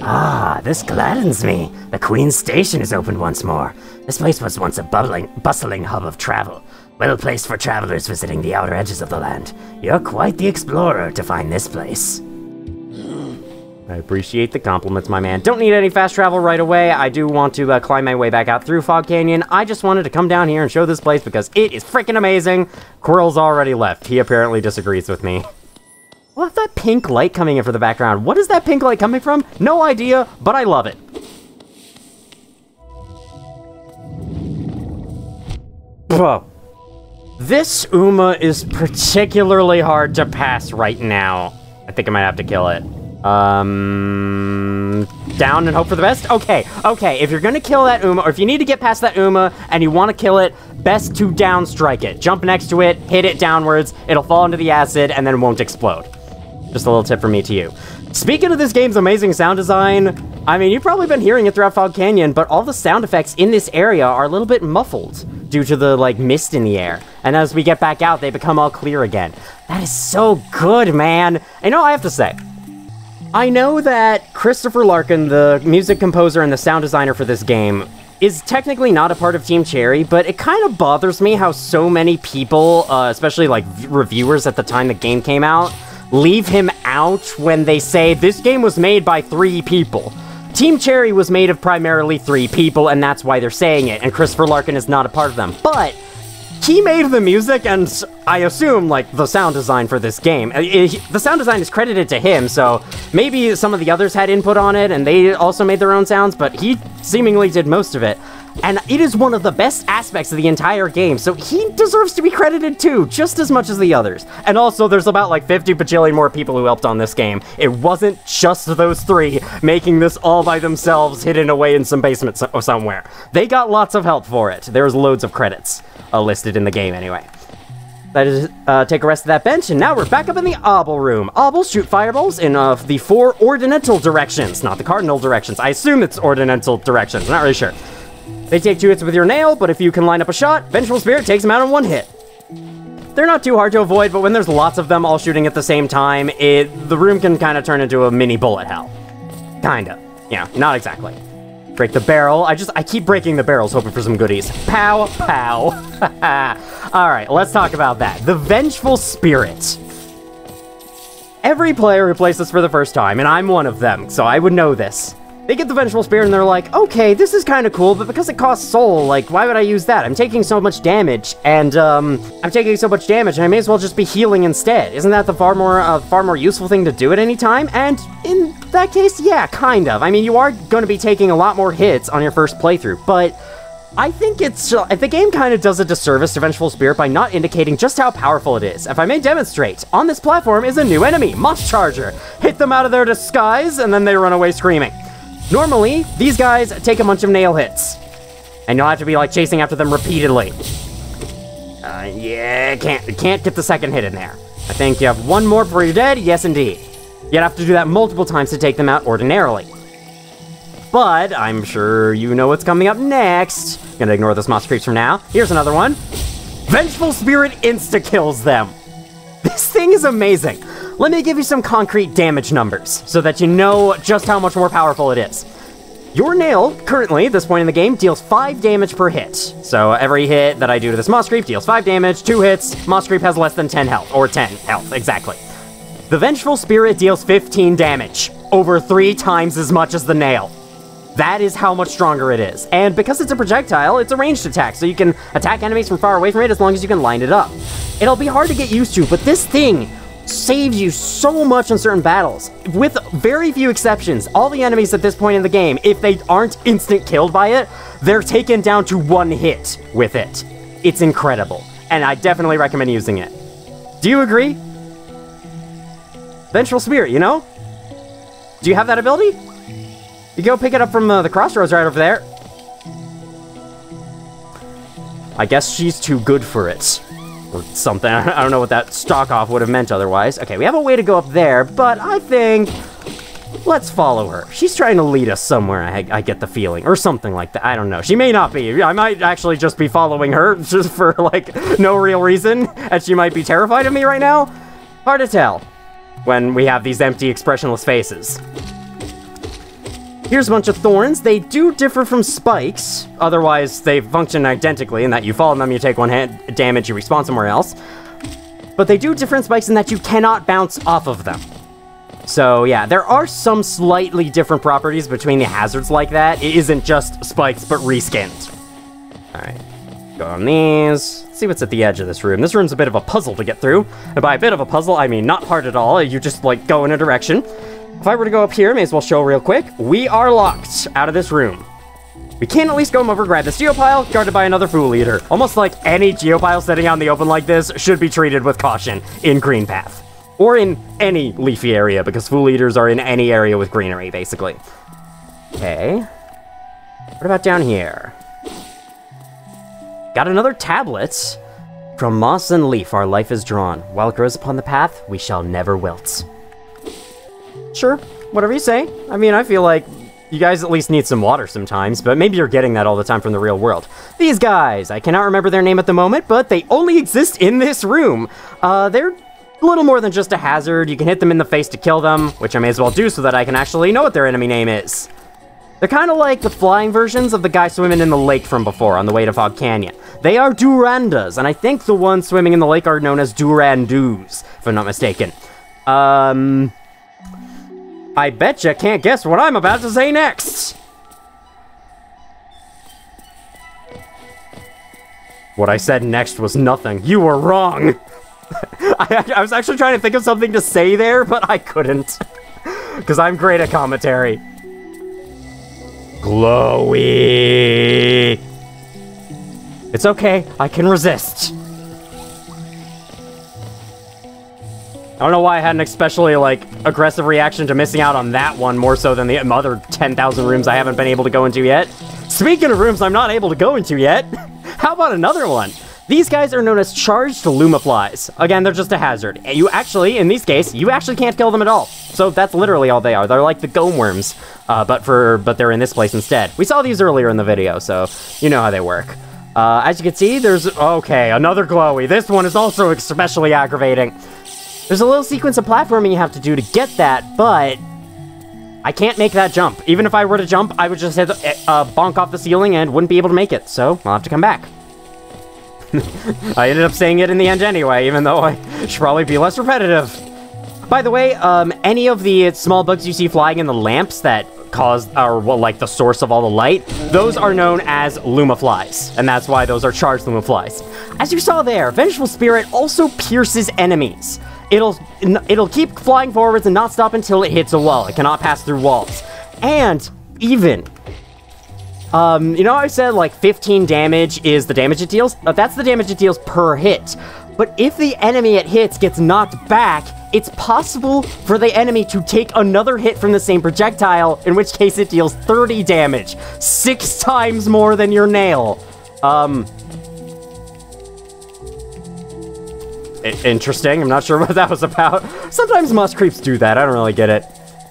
Ah, this gladdens me. The Queen's Station is opened once more. This place was once a bustling hub of travel. Well placed for travelers visiting the outer edges of the land. You're quite the explorer to find this place. I appreciate the compliments, my man. Don't need any fast travel right away. I do want to climb my way back out through Fog Canyon. I just wanted to come down here and show this place because it is freaking amazing. Quirrell's already left. He apparently disagrees with me. What's that pink light coming in for the background? What is that pink light coming from? No idea, but I love it. Whoa. This Uma is particularly hard to pass right now. I think I might have to kill it. Down and hope for the best? Okay, if you're gonna kill that Uma, or if you need to get past that Uma and you want to kill it, best to down strike it. Jump next to it, hit it downwards, it'll fall into the acid, and then it won't explode. Just a little tip from me to you. Speaking of this game's amazing sound design, I mean, you've probably been hearing it throughout Fog Canyon, but all the sound effects in this area are a little bit muffled due to the, like, mist in the air. And as we get back out, they become all clear again. That is so good, man. I know I have to say, I know that Christopher Larkin, the music composer and the sound designer for this game, is technically not a part of Team Cherry, but it kind of bothers me how so many people, especially, like, reviewers at the time the game came out, leave him out when they say this game was made by 3 people. Team Cherry was made of primarily 3 people, and that's why they're saying it, and Christopher Larkin is not a part of them. But he made the music, and I assume, like, the sound design for this game. The sound design is credited to him, so maybe some of the others had input on it, and they also made their own sounds, but he seemingly did most of it. And it is one of the best aspects of the entire game, so he deserves to be credited too, just as much as the others. And also, there's about like 50 bajillion more people who helped on this game. It wasn't just those 3 making this all by themselves, hidden away in some basement somewhere. They got lots of help for it. There's loads of credits listed in the game anyway. That is, take a rest of that bench, and now we're back up in the Obel room. Obels shoot fireballs in the 4 ordinal directions, not the cardinal directions. I assume it's ordinal directions, I'm not really sure. They take 2 hits with your nail, but if you can line up a shot, Vengeful Spirit takes them out in 1 hit. They're not too hard to avoid, but when there's lots of them all shooting at the same time, the room can kind of turn into a mini bullet hell. Kinda. Yeah, not exactly. Break the barrel. I keep breaking the barrels, hoping for some goodies. Pow, pow. Alright, let's talk about that. The Vengeful Spirit. Every player who plays this for the first time, and I'm one of them, so I would know this. They get the Vengeful Spirit and they're like, okay, this is kind of cool, but because it costs soul, like, why would I use that? I'm taking so much damage, and, and I may as well just be healing instead. Isn't that the far more useful thing to do at any time? And in that case, yeah, kind of. I mean, you are going to be taking a lot more hits on your first playthrough, but I think the game kind of does a disservice to Vengeful Spirit by not indicating just how powerful it is. If I may demonstrate, on this platform is a new enemy, Moss Charger. Hit them out of their disguise, and then they run away screaming. Normally, these guys take a bunch of nail hits, and you'll have to be, like, chasing after them repeatedly. Yeah, can't get the second hit in there. I think you have 1 more before you're dead. Yes, indeed. You'd have to do that multiple times to take them out ordinarily. But I'm sure you know what's coming up next. Gonna ignore those moss creeps from now. Here's another one. Vengeful Spirit insta-kills them. This thing is amazing. Let me give you some concrete damage numbers so that you know just how much more powerful it is. Your nail, currently, at this point in the game, deals 5 damage per hit. So every hit that I do to this moss creep deals 5 damage, 2 hits, moss creep has less than 10 health, or 10 health, exactly. The Vengeful Spirit deals 15 damage, over 3 times as much as the nail. That is how much stronger it is. And because it's a projectile, it's a ranged attack, so you can attack enemies from far away from it as long as you can line it up. It'll be hard to get used to, but this thing saves you so much in certain battles. With very few exceptions, all the enemies at this point in the game, if they aren't instant killed by it, they're taken down to 1 hit with it. It's incredible, and I definitely recommend using it. Do you agree? Vengeful Spirit, you know? Do you have that ability? You go pick it up from the crossroads right over there. I guess she's too good for it. Or something. I don't know what that stock off would have meant otherwise. Okay, we have a way to go up there, but I think let's follow her. She's trying to lead us somewhere, I get the feeling. Or something like that. I don't know. She may not be. I might actually just be following her just for, like, no real reason. And she might be terrified of me right now. Hard to tell when we have these empty, expressionless faces. Here's a bunch of thorns. They do differ from spikes. Otherwise, they function identically in that you fall on them, you take 1 hit damage, you respawn somewhere else. But they do different spikes in that you cannot bounce off of them. So yeah, there are some slightly different properties between the hazards like that. It isn't just spikes, but reskinned. Alright, go on these. Let's see what's at the edge of this room. This room's a bit of a puzzle to get through. And by a bit of a puzzle, I mean not hard at all. You just, like, go in a direction. If I were to go up here, may as well show real quick. We are locked out of this room. We can at least go over, grab this geopile, guarded by another Fool Eater. Almost like any geopile sitting out in the open like this should be treated with caution in Greenpath. Or in any leafy area, because Fool Eaters are in any area with greenery, basically. Okay. What about down here? Got another tablet. From moss and leaf our life is drawn. While it grows upon the path, we shall never wilt. Sure, whatever you say. I mean, I feel like you guys at least need some water sometimes, but maybe you're getting that all the time from the real world. These guys, I cannot remember their name at the moment, but they only exist in this room. They're a little more than just a hazard. You can hit them in the face to kill them, which I may as well do so that I can actually know what their enemy name is. They're kind of like the flying versions of the guy swimming in the lake from before on the way to Fog Canyon. They are Durandas, and I think the ones swimming in the lake are known as Durandus, if I'm not mistaken. I betcha can't guess what I'm about to say next. What I said next was nothing. You were wrong. I was actually trying to think of something to say there, but I couldn't. Because I'm great at commentary. Glowy. It's okay. I can resist. I don't know why I had an especially, like, aggressive reaction to missing out on that one more so than the other 10,000 rooms I haven't been able to go into yet. Speaking of rooms I'm not able to go into yet, how about another one? These guys are known as charged lumaflies. Again, they're just a hazard. You actually, in this case, you actually can't kill them at all. So that's literally all they are. They're like the gome worms, but they're in this place instead. We saw these earlier in the video, so you know how they work. As you can see, there's, okay, another glowy. This one is also especially aggravating. There's a little sequence of platforming you have to do to get that, but I can't make that jump. Even if I were to jump, I would just hit bonk off the ceiling and wouldn't be able to make it, so I'll have to come back. I ended up saying it in the end anyway, even though I should probably be less repetitive. By the way, any of the small bugs you see flying in the lamps that are, well, like the source of all the light, those are known as lumaflies, and that's why those are charged lumaflies. As you saw there, Vengeful Spirit also pierces enemies. It'll keep flying forwards and not stop until it hits a wall. It cannot pass through walls. And even, you know I said like 15 damage is the damage it deals? That's the damage it deals per hit. But if the enemy it hits gets knocked back, it's possible for the enemy to take another hit from the same projectile, in which case it deals 30 damage. 6 times more than your nail. interesting. I'm not sure what that was about. Sometimes moss creeps do that. I don't really get it.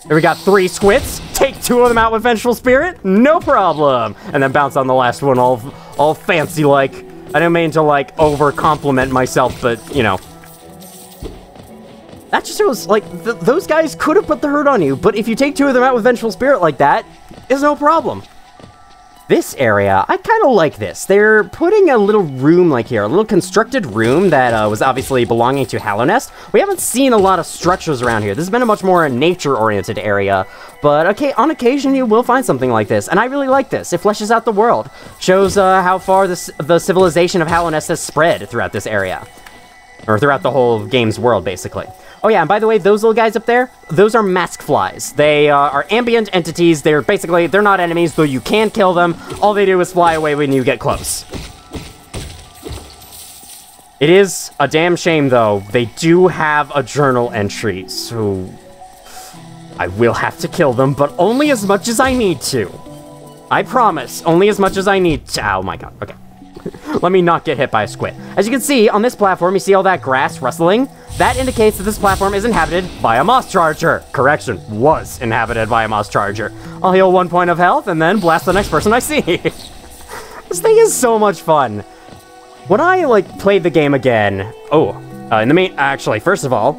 Here we got 3 squits. Take 2 of them out with Vengeful Spirit. No problem. And then bounce on the last one all fancy-like. I didn't mean to, like, over-compliment myself, but, you know. That just shows, like, those guys could have put the hurt on you, but if you take 2 of them out with Vengeful Spirit like that, it's no problem. This area, I kind of like this. They're putting a little room like here, a little constructed room that was obviously belonging to Hallownest. We haven't seen a lot of structures around here. This has been a much more nature-oriented area, but okay, on occasion you will find something like this, and I really like this. It fleshes out the world, shows how far the civilization of Hallownest has spread throughout this area. Or throughout the whole game's world, basically. Oh yeah, and by the way, those little guys up there, those are mask flies. They are ambient entities. They're not enemies, though you can kill them. All they do is fly away when you get close. It is a damn shame, though. They do have a journal entry, so I will have to kill them, but only as much as I need to. I promise, only as much as I need to. Oh my god, okay. Let me not get hit by a squid. As you can see, on this platform, you see all that grass rustling? That indicates that this platform is inhabited by a moss charger. Correction, was inhabited by a moss charger. I'll heal 1 point of health and then blast the next person I see. This thing is so much fun. When I, like, played the game again... actually, first of all,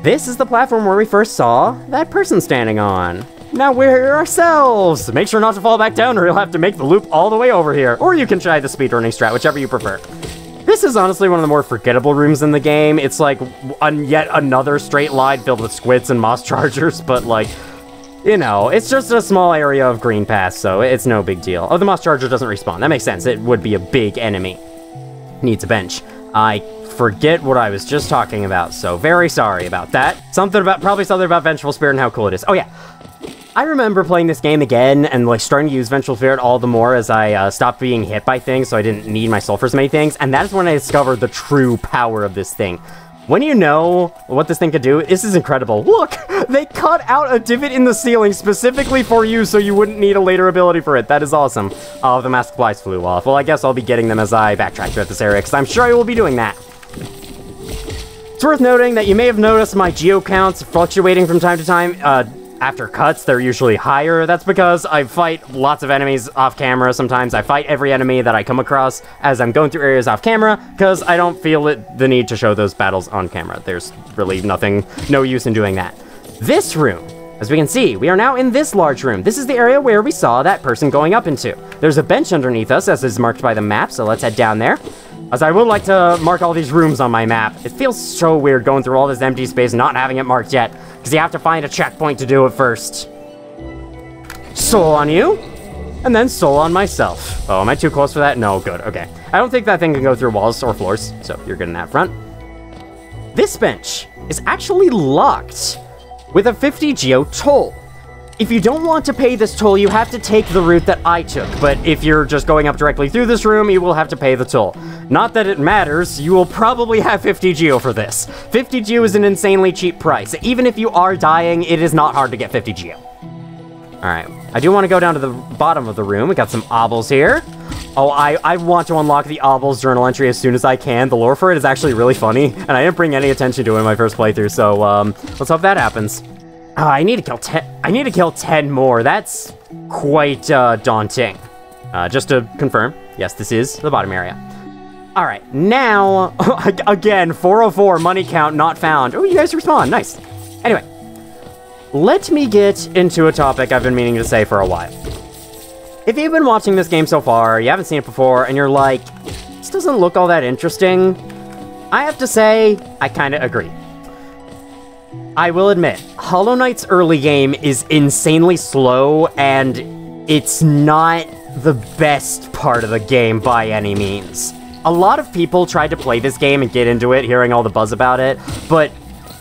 this is the platform where we first saw that person standing on. Now we're here ourselves! Make sure not to fall back down or you'll have to make the loop all the way over here. Or you can try the speedrunning strat, whichever you prefer. This is honestly one of the more forgettable rooms in the game. It's like yet another straight line filled with squids and moss chargers, but like, you know, it's just a small area of Greenpath, so it's no big deal. Oh, the moss charger doesn't respawn. That makes sense. It would be a big enemy. Needs a bench. I forget what I was just talking about, so very sorry about that. Probably something about Vengeful Spirit and how cool it is. Oh yeah. I remember playing this game again and like starting to use Vengeful Spirit all the more as I stopped being hit by things, so I didn't need my soul for so many things, and that's when I discovered the true power of this thing. When you know what this thing could do, this is incredible. Look! They cut out a divot in the ceiling specifically for you so you wouldn't need a later ability for it. That is awesome. Oh, the mask flies flew off. Well, I guess I'll be getting them as I backtrack throughout this area, because I'm sure I will be doing that. It's worth noting that you may have noticed my geo counts fluctuating from time to time. After cuts, they're usually higher. That's because I fight lots of enemies off camera. Sometimes I fight every enemy that I come across as I'm going through areas off camera, because I don't feel the need to show those battles on camera. There's really no use in doing that. This room, as we can see, we are now in this large room. This is the area where we saw that person going up into. There's a bench underneath us, as is marked by the map, so let's head down there. As I would like to mark all these rooms on my map. It feels so weird going through all this empty space and not having it marked yet, because you have to find a checkpoint to do it first. Soul on you, and then soul on myself. Oh, am I too close for that? No, good, okay. I don't think that thing can go through walls or floors, so you're good in that front. This bench is actually locked with a 50 geo toll. If you don't want to pay this toll, you have to take the route that I took, but if you're just going up directly through this room, you will have to pay the toll. Not that it matters, you will probably have 50 geo for this. 50 geo is an insanely cheap price. Even if you are dying, it is not hard to get 50 geo. Alright, I do want to go down to the bottom of the room. We got some obels here. Oh, I want to unlock the obels journal entry as soon as I can. The lore for it is actually really funny, and I didn't bring any attention to it in my first playthrough, so let's hope that happens. I need to kill 10 more. That's quite daunting. Just to confirm, yes, this is the bottom area. All right, now, again, 404, money count not found. Oh, you guys respawn, nice. Anyway, let me get into a topic I've been meaning to say for a while. If you've been watching this game so far, you haven't seen it before, and you're like, this doesn't look all that interesting, I have to say, I kind of agree. I will admit, Hollow Knight's early game is insanely slow, and it's not the best part of the game by any means. A lot of people tried to play this game and get into it, hearing all the buzz about it, but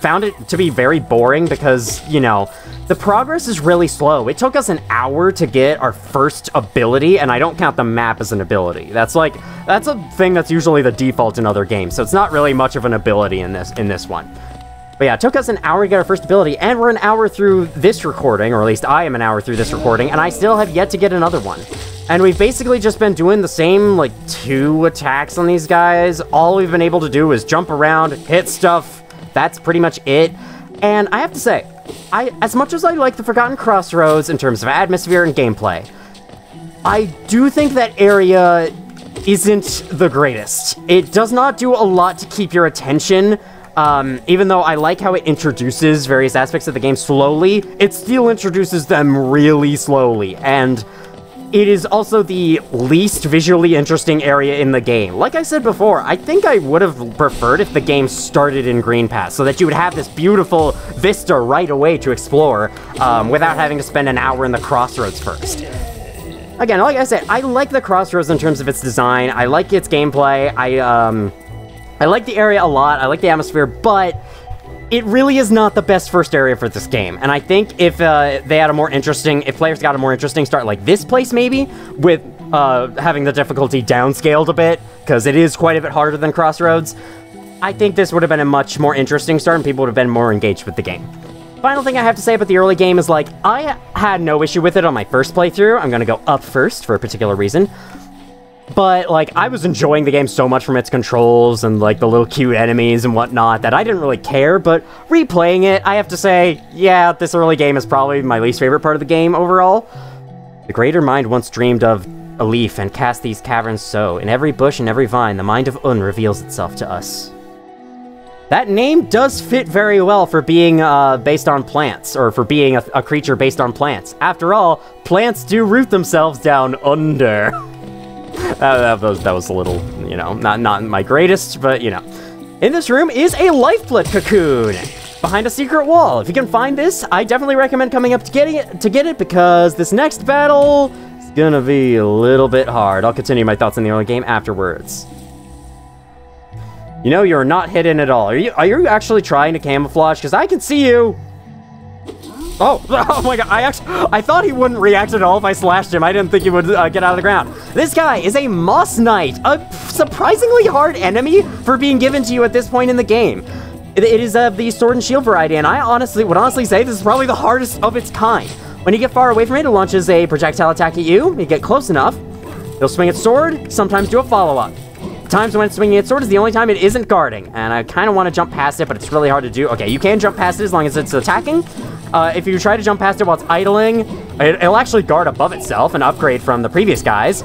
found it to be very boring because, you know, the progress is really slow. It took us an hour to get our first ability, and I don't count the map as an ability. That's a thing that's usually the default in other games, so it's not really much of an ability in this one. But yeah, it took us an hour to get our first ability, and we're an hour through this recording, or at least I am an hour through this recording, and I still have yet to get another one. And we've basically just been doing the same, like, 2 attacks on these guys. All we've been able to do is jump around, hit stuff. That's pretty much it. And I have to say, as much as I like the Forgotten Crossroads in terms of atmosphere and gameplay, I do think that area isn't the greatest. It does not do a lot to keep your attention. Even though I like how it introduces various aspects of the game slowly, it still introduces them really slowly. And it is also the least visually interesting area in the game. Like I said before, I think I would have preferred if the game started in Greenpath, so that you would have this beautiful vista right away to explore, without having to spend an hour in the crossroads first. Again, like I said, I like the crossroads in terms of its design, I like its gameplay, I like the area a lot, I like the atmosphere, but it really is not the best first area for this game. And I think if they had a more interesting, if players got a more interesting start like this place maybe, with having the difficulty downscaled a bit, because it is quite a bit harder than Crossroads, I think this would have been a much more interesting start and people would have been more engaged with the game. Final thing I have to say about the early game is, like, I had no issue with it on my first playthrough. I'm gonna go up first for a particular reason. But, like, I was enjoying the game so much from its controls and, like, the little cute enemies and whatnot that I didn't really care, but replaying it, I have to say, yeah, this early game is probably my least favorite part of the game overall. The greater mind once dreamed of a leaf and cast these caverns so. In every bush and every vine, the mind of Un reveals itself to us. That name does fit very well for being based on plants, or for being a creature based on plants. After all, plants do root themselves down under. That was a little, you know, not my greatest, but, you know. In this room is a life-blood cocoon behind a secret wall. If you can find this, I definitely recommend coming up to get it, because this next battle is gonna be a little bit hard. I'll continue my thoughts on the early game afterwards. You know, you're not hidden at all. Are you actually trying to camouflage? Because I can see you. Oh my god, I thought he wouldn't react at all if I slashed him. I didn't think he would get out of the ground. This guy is a Moss Knight, a surprisingly hard enemy for being given to you at this point in the game. It is of the Sword and Shield variety, and I would honestly say this is probably the hardest of its kind. When you get far away from it, it launches a projectile attack at you. You get close enough, it'll swing its sword, sometimes do a follow-up. Times when it's swinging its sword is the only time it isn't guarding, and I kind of want to jump past it, but it's really hard to do. Okay, you can jump past it as long as it's attacking. If you try to jump past it while it's idling, it'll actually guard above itself, an upgrade from the previous guys.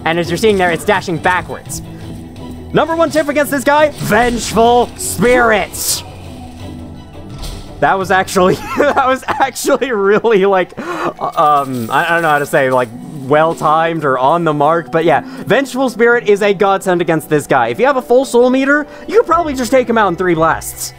And as you're seeing there, it's dashing backwards. Number 1 tip against this guy, Vengeful Spirits. That was actually really, like, I don't know how to say, like, well-timed or on the mark, but yeah, Vengeful Spirit is a godsend against this guy. If you have a full soul meter, you could probably just take him out in 3 blasts.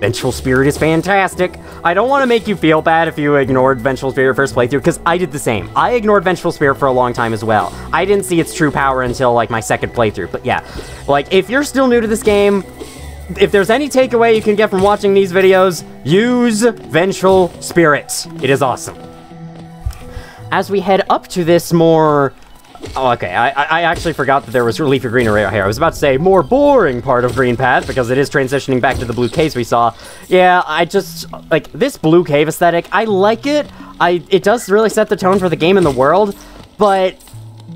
Vengeful Spirit is fantastic. I don't want to make you feel bad if you ignored Vengeful Spirit first playthrough, because I did the same. I ignored Vengeful Spirit for a long time as well. I didn't see its true power until, like, my second playthrough, but yeah. Like, if you're still new to this game, if there's any takeaway you can get from watching these videos, use Vengeful Spirit. It is awesome. As we head up to this more... Oh, okay, I actually forgot that there was leafy green right here. I was about to say more boring part of Greenpath, because it is transitioning back to the blue caves we saw. Yeah, I just... Like, this blue cave aesthetic, I like it. It does really set the tone for the game and the world, but...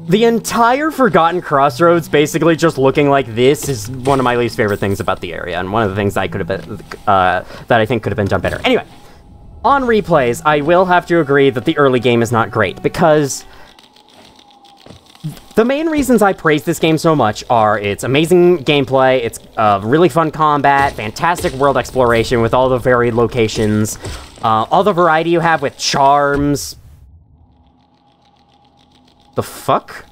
The entire Forgotten Crossroads basically just looking like this is one of my least favorite things about the area, and one of the things I could have been, that I think could have been done better. Anyway, on replays, I will have to agree that the early game is not great, because the main reasons I praise this game so much are its amazing gameplay, its really fun combat, fantastic world exploration with all the varied locations, all the variety you have with charms. The fuck?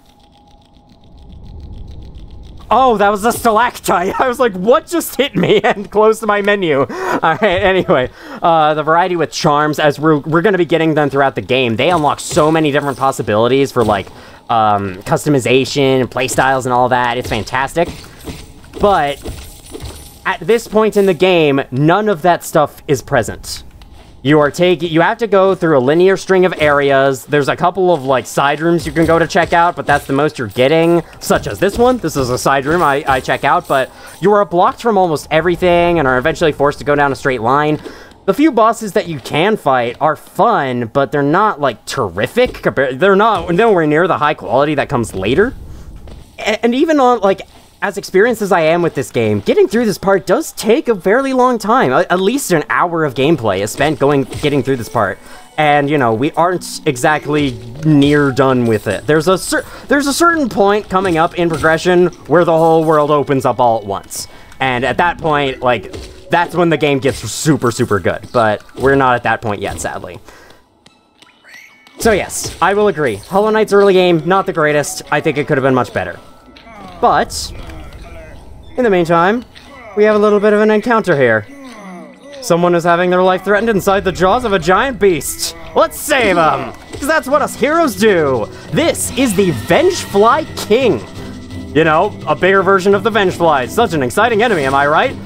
Oh, that was a stalactite. I was like, what just hit me? And closed my menu. Alright, anyway. The variety with charms, as we're going to be getting them throughout the game, they unlock so many different possibilities for, like, customization, and playstyles, and all that. It's fantastic. But, at this point in the game, none of that stuff is present. You have to go through a linear string of areas. There's a couple of, like, side rooms you can go to check out, but that's the most you're getting, such as this one. This is a side room I check out, but you are blocked from almost everything and are eventually forced to go down a straight line. The few bosses that you can fight are fun, but they're not, like, terrific. They're not nowhere near the high quality that comes later. And even on, like, as experienced as I am with this game, getting through this part does take a fairly long time. At least an hour of gameplay is spent getting through this part. And, you know, we aren't exactly near done with it. There's a certain point coming up in progression where the whole world opens up all at once. And at that point, like, that's when the game gets super, super good. But we're not at that point yet, sadly. So yes, I will agree. Hollow Knight's early game, not the greatest. I think it could have been much better. But, in the meantime, we have a little bit of an encounter here. Someone is having their life threatened inside the jaws of a giant beast. Let's save them! Because that's what us heroes do! This is the Vengefly King. You know, a bigger version of the Vengefly. Such an exciting enemy, am I right?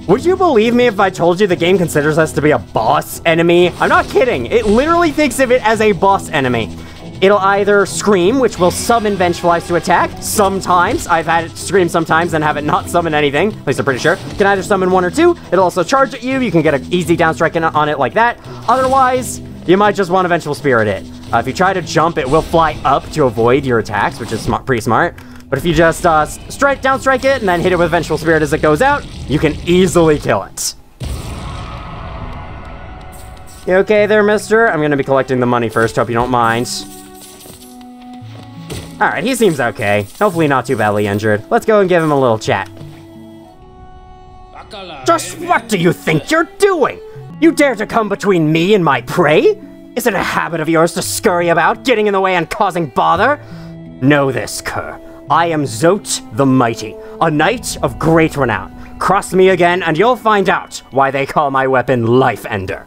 Would you believe me if I told you the game considers us to be a boss enemy? I'm not kidding. It literally thinks of it as a boss enemy. It'll either scream, which will summon Vengeflies to attack. Sometimes. I've had it scream sometimes and have it not summon anything. At least I'm pretty sure. It can either summon one or two. It'll also charge at you. You can get an easy downstrike on it like that. Otherwise, you might just want to Vengeful Spirit it. If you try to jump, it will fly up to avoid your attacks, which is pretty smart. But if you just downstrike it and then hit it with Vengeful Spirit as it goes out, you can easily kill it. You okay there, mister? I'm gonna be collecting the money first. Hope you don't mind. Alright, he seems okay. Hopefully not too badly injured. Let's go and give him a little chat. Just what do you think you're doing? You dare to come between me and my prey? Is it a habit of yours to scurry about, getting in the way and causing bother? Know this, cur. I am Zote the Mighty, a knight of great renown. Cross me again and you'll find out why they call my weapon Life Ender.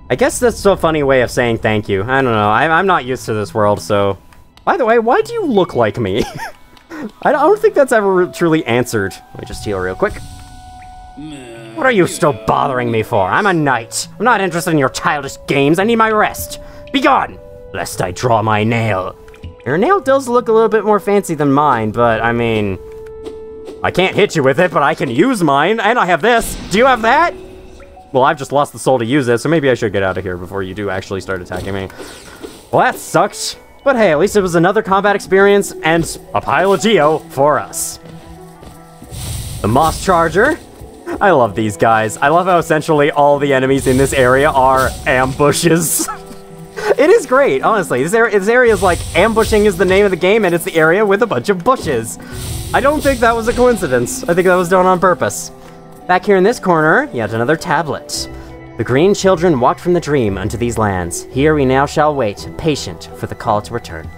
I guess that's a funny way of saying thank you. I don't know. I'm not used to this world, so... By the way, why do you look like me? I don't think that's ever truly answered. Let me just heal real quick. What are you still bothering me for? I'm a knight. I'm not interested in your childish games. I need my rest. Begone, lest I draw my nail. Your nail does look a little bit more fancy than mine, but I mean... I can't hit you with it, but I can use mine, and I have this. Do you have that? Well, I've just lost the soul to use it, so maybe I should get out of here before you do actually start attacking me. Well, that sucks. But hey, at least it was another combat experience and a pile of Geo for us. The Moss Charger. I love these guys. I love how essentially all the enemies in this area are ambushes. It is great, honestly. This area is like, ambushing is the name of the game, and it's the area with a bunch of bushes. I don't think that was a coincidence. I think that was done on purpose. Back here in this corner, yet another tablet. The green children walked from the dream unto these lands. Here we now shall wait, patient for the call to return.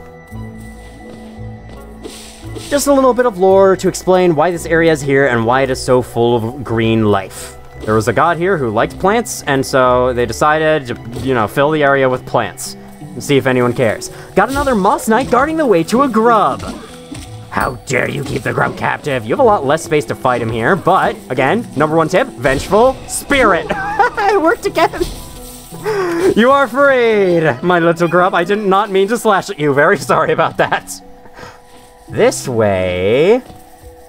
Just a little bit of lore to explain why this area is here and why it is so full of green life. There was a god here who liked plants, and so they decided to, you know, fill the area with plants. And see if anyone cares. Got another Moss Knight guarding the way to a grub. How dare you keep the grub captive? You have a lot less space to fight him here, but, again, #1 tip, Vengeful Spirit. It worked again. You are freed, my little grub. I did not mean to slash at you. Very sorry about that. This way...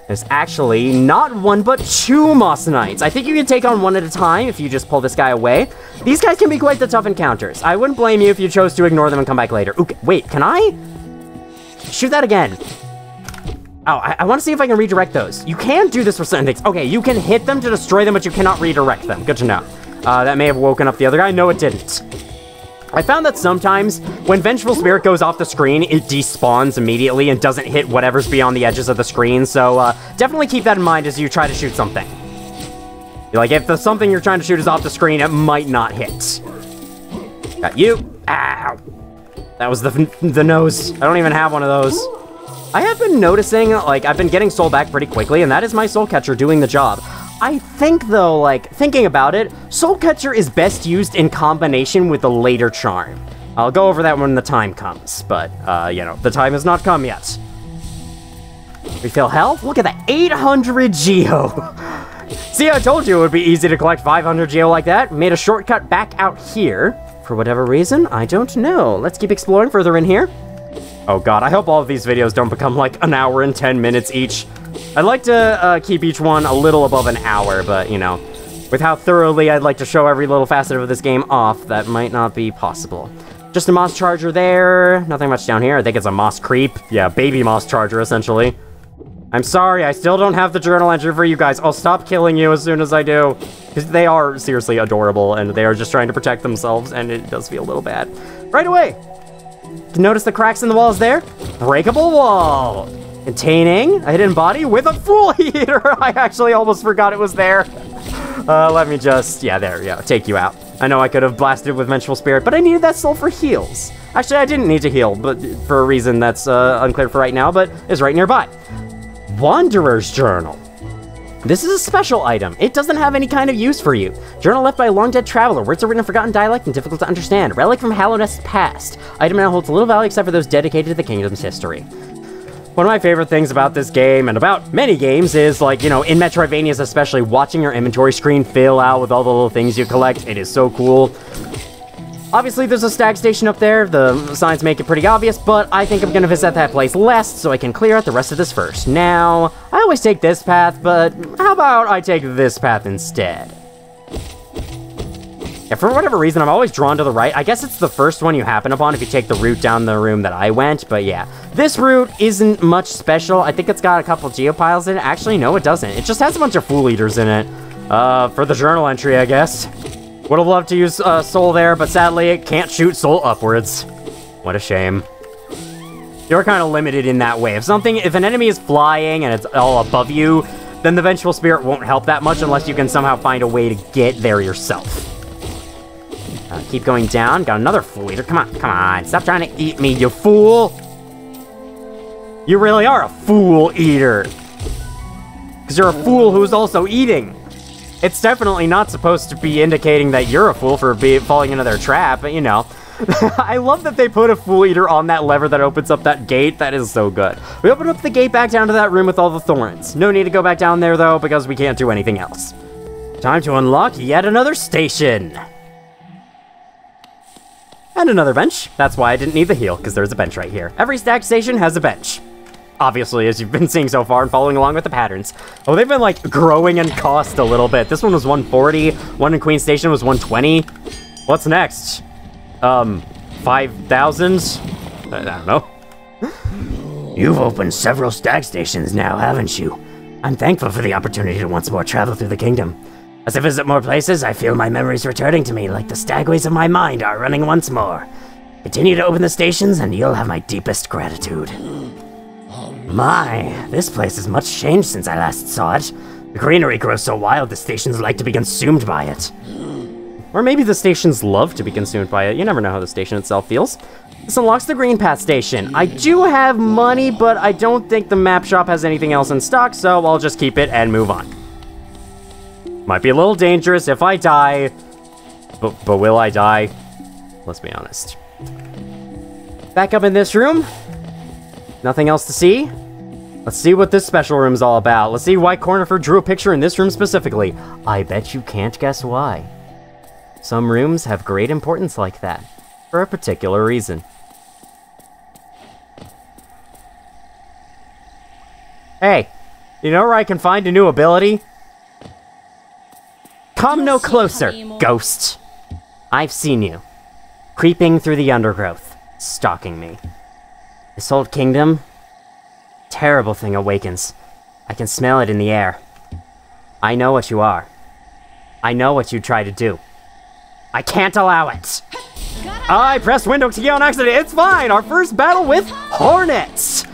There's actually not one, but 2 Moss Knights. I think you can take on one at a time if you just pull this guy away. These guys can be quite the tough encounters. I wouldn't blame you if you chose to ignore them and come back later. Okay, wait, can I? Shoot that again. Oh, I want to see if I can redirect those. You can do this for certain things. Okay, you can hit them to destroy them, but you cannot redirect them. Good to know. That may have woken up the other guy. No, it didn't. I found that sometimes, when Vengeful Spirit goes off the screen, it despawns immediately and doesn't hit whatever's beyond the edges of the screen, so definitely keep that in mind as you try to shoot something. Like, if the something you're trying to shoot is off the screen, it might not hit. Got you. Ow. That was the nose. I don't even have one of those. I have been noticing, like, I've been getting soul back pretty quickly, and that is my soul catcher doing the job. I think, though, like, thinking about it, soul catcher is best used in combination with the later charm. I'll go over that when the time comes, but, you know, the time has not come yet. Refill health? Look at that, 800 Geo! See, I told you it would be easy to collect 500 Geo like that. Made a shortcut back out here. For whatever reason, I don't know. Let's keep exploring further in here. Oh god, I hope all of these videos don't become like an hour and 10 minutes each. I'd like to keep each one a little above an hour, but, you know, with how thoroughly I'd like to show every little facet of this game off, that might not be possible. Just a moss charger there. Nothing much down here. I think it's a moss creep. Yeah, baby moss charger, essentially. I'm sorry, I still don't have the journal entry for you guys. I'll stop killing you as soon as I do. Because they are seriously adorable, and they are just trying to protect themselves, and it does feel a little bad. Right away! Notice the cracks in the walls there? Breakable wall! Containing a hidden body with a fool eater! I actually almost forgot it was there. Let me just... Yeah, there we go. Take you out. I know I could have blasted with Vengeful Spirit, but I needed that soul for heals. Actually, I didn't need to heal, but for a reason that's unclear for right now, but is right nearby. Wanderer's Journal. This is a special item. It doesn't have any kind of use for you. Journal left by a long-dead traveler. Words are written in forgotten dialect and difficult to understand. Relic from Hallownest's past. Item now holds little value except for those dedicated to the kingdom's history. One of my favorite things about this game, and about many games, is, like, you know, in Metroidvanias especially, watching your inventory screen fill out with all the little things you collect. It is so cool. Obviously, there's a stag station up there. The signs make it pretty obvious, but I think I'm gonna visit that place last so I can clear out the rest of this first. Now, I always take this path, but how about I take this path instead? Yeah, for whatever reason, I'm always drawn to the right. I guess it's the first one you happen upon if you take the route down the room that I went, but yeah. This route isn't much special. I think it's got a couple geopiles in it. Actually, no, it doesn't. It just has a bunch of fool eaters in it. For the journal entry, I guess. Would have loved to use soul there, but sadly, it can't shoot soul upwards. What a shame. You're kind of limited in that way. If an enemy is flying and it's all above you, then the Vengeful Spirit won't help that much unless you can somehow find a way to get there yourself. Keep going down. Got another fool eater. Come on. Stop trying to eat me, you fool. You really are a fool eater. Because you're a fool who's also eating. It's definitely not supposed to be indicating that you're a fool for falling into their trap, but you know. I love that they put a fool eater on that lever that opens up that gate. That is so good. We open up the gate back down to that room with all the thorns. No need to go back down there, though, because we can't do anything else. Time to unlock yet another station. And another bench. That's why I didn't need the heal, because there's a bench right here. Every stacked station has a bench. Obviously, as you've been seeing so far and following along with the patterns. Oh, they've been, like, growing in cost a little bit. This one was 140. One in Queen Station was 120. What's next? 5,000? I don't know. You've opened several stag stations now, haven't you? I'm thankful for the opportunity to once more travel through the kingdom. As I visit more places, I feel my memories returning to me like the stagways of my mind are running once more. Continue to open the stations and you'll have my deepest gratitude. My, this place has much changed since I last saw it. The greenery grows so wild the stations like to be consumed by it. Or maybe the stations love to be consumed by it. You never know how the station itself feels. This unlocks the Greenpath station. I do have money, but I don't think the map shop has anything else in stock, so I'll just keep it and move on. Might be a little dangerous if I die, but will I die? Let's be honest. Back up in this room. Nothing else to see. Let's see what this special room's all about. Let's see why Cornifer drew a picture in this room specifically. I bet you can't guess why. Some rooms have great importance like that, for a particular reason. Hey, you know where I can find a new ability? Come no closer, ghost. I've seen you, creeping through the undergrowth, stalking me. This old kingdom, terrible thing awakens. I can smell it in the air. I know what you are. I know what you try to do. I can't allow it. I pressed window key on accident. It's fine. Our first battle with Hornet.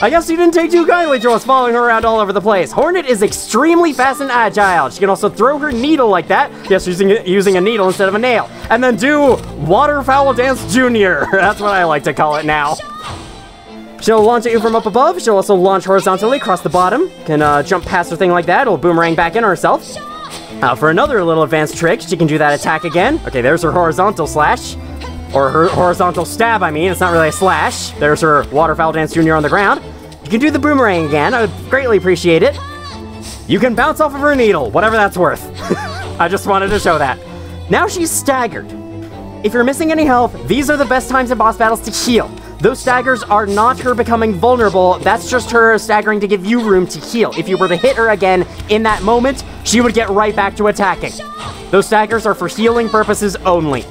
I guess you didn't take too kindly to us following her around all over the place. Hornet is extremely fast and agile. She can also throw her needle like that. Yes, using a needle instead of a nail. And then do Waterfowl Dance Jr. That's what I like to call it now. She'll launch at you from up above. She'll also launch horizontally across the bottom. Can jump past her thing like that. It'll boomerang back in on herself. For another little advanced trick, she can do that attack again. Okay, there's her horizontal slash. Or her horizontal stab, I mean. It's not really a slash. There's her Waterfowl Dance Jr. on the ground. You can do the boomerang again. I would greatly appreciate it. You can bounce off of her needle, whatever that's worth. I just wanted to show that. Now she's staggered. If you're missing any health, these are the best times in boss battles to heal. Those staggers are not her becoming vulnerable. That's just her staggering to give you room to heal. If you were to hit her again in that moment, she would get right back to attacking. Those staggers are for healing purposes only.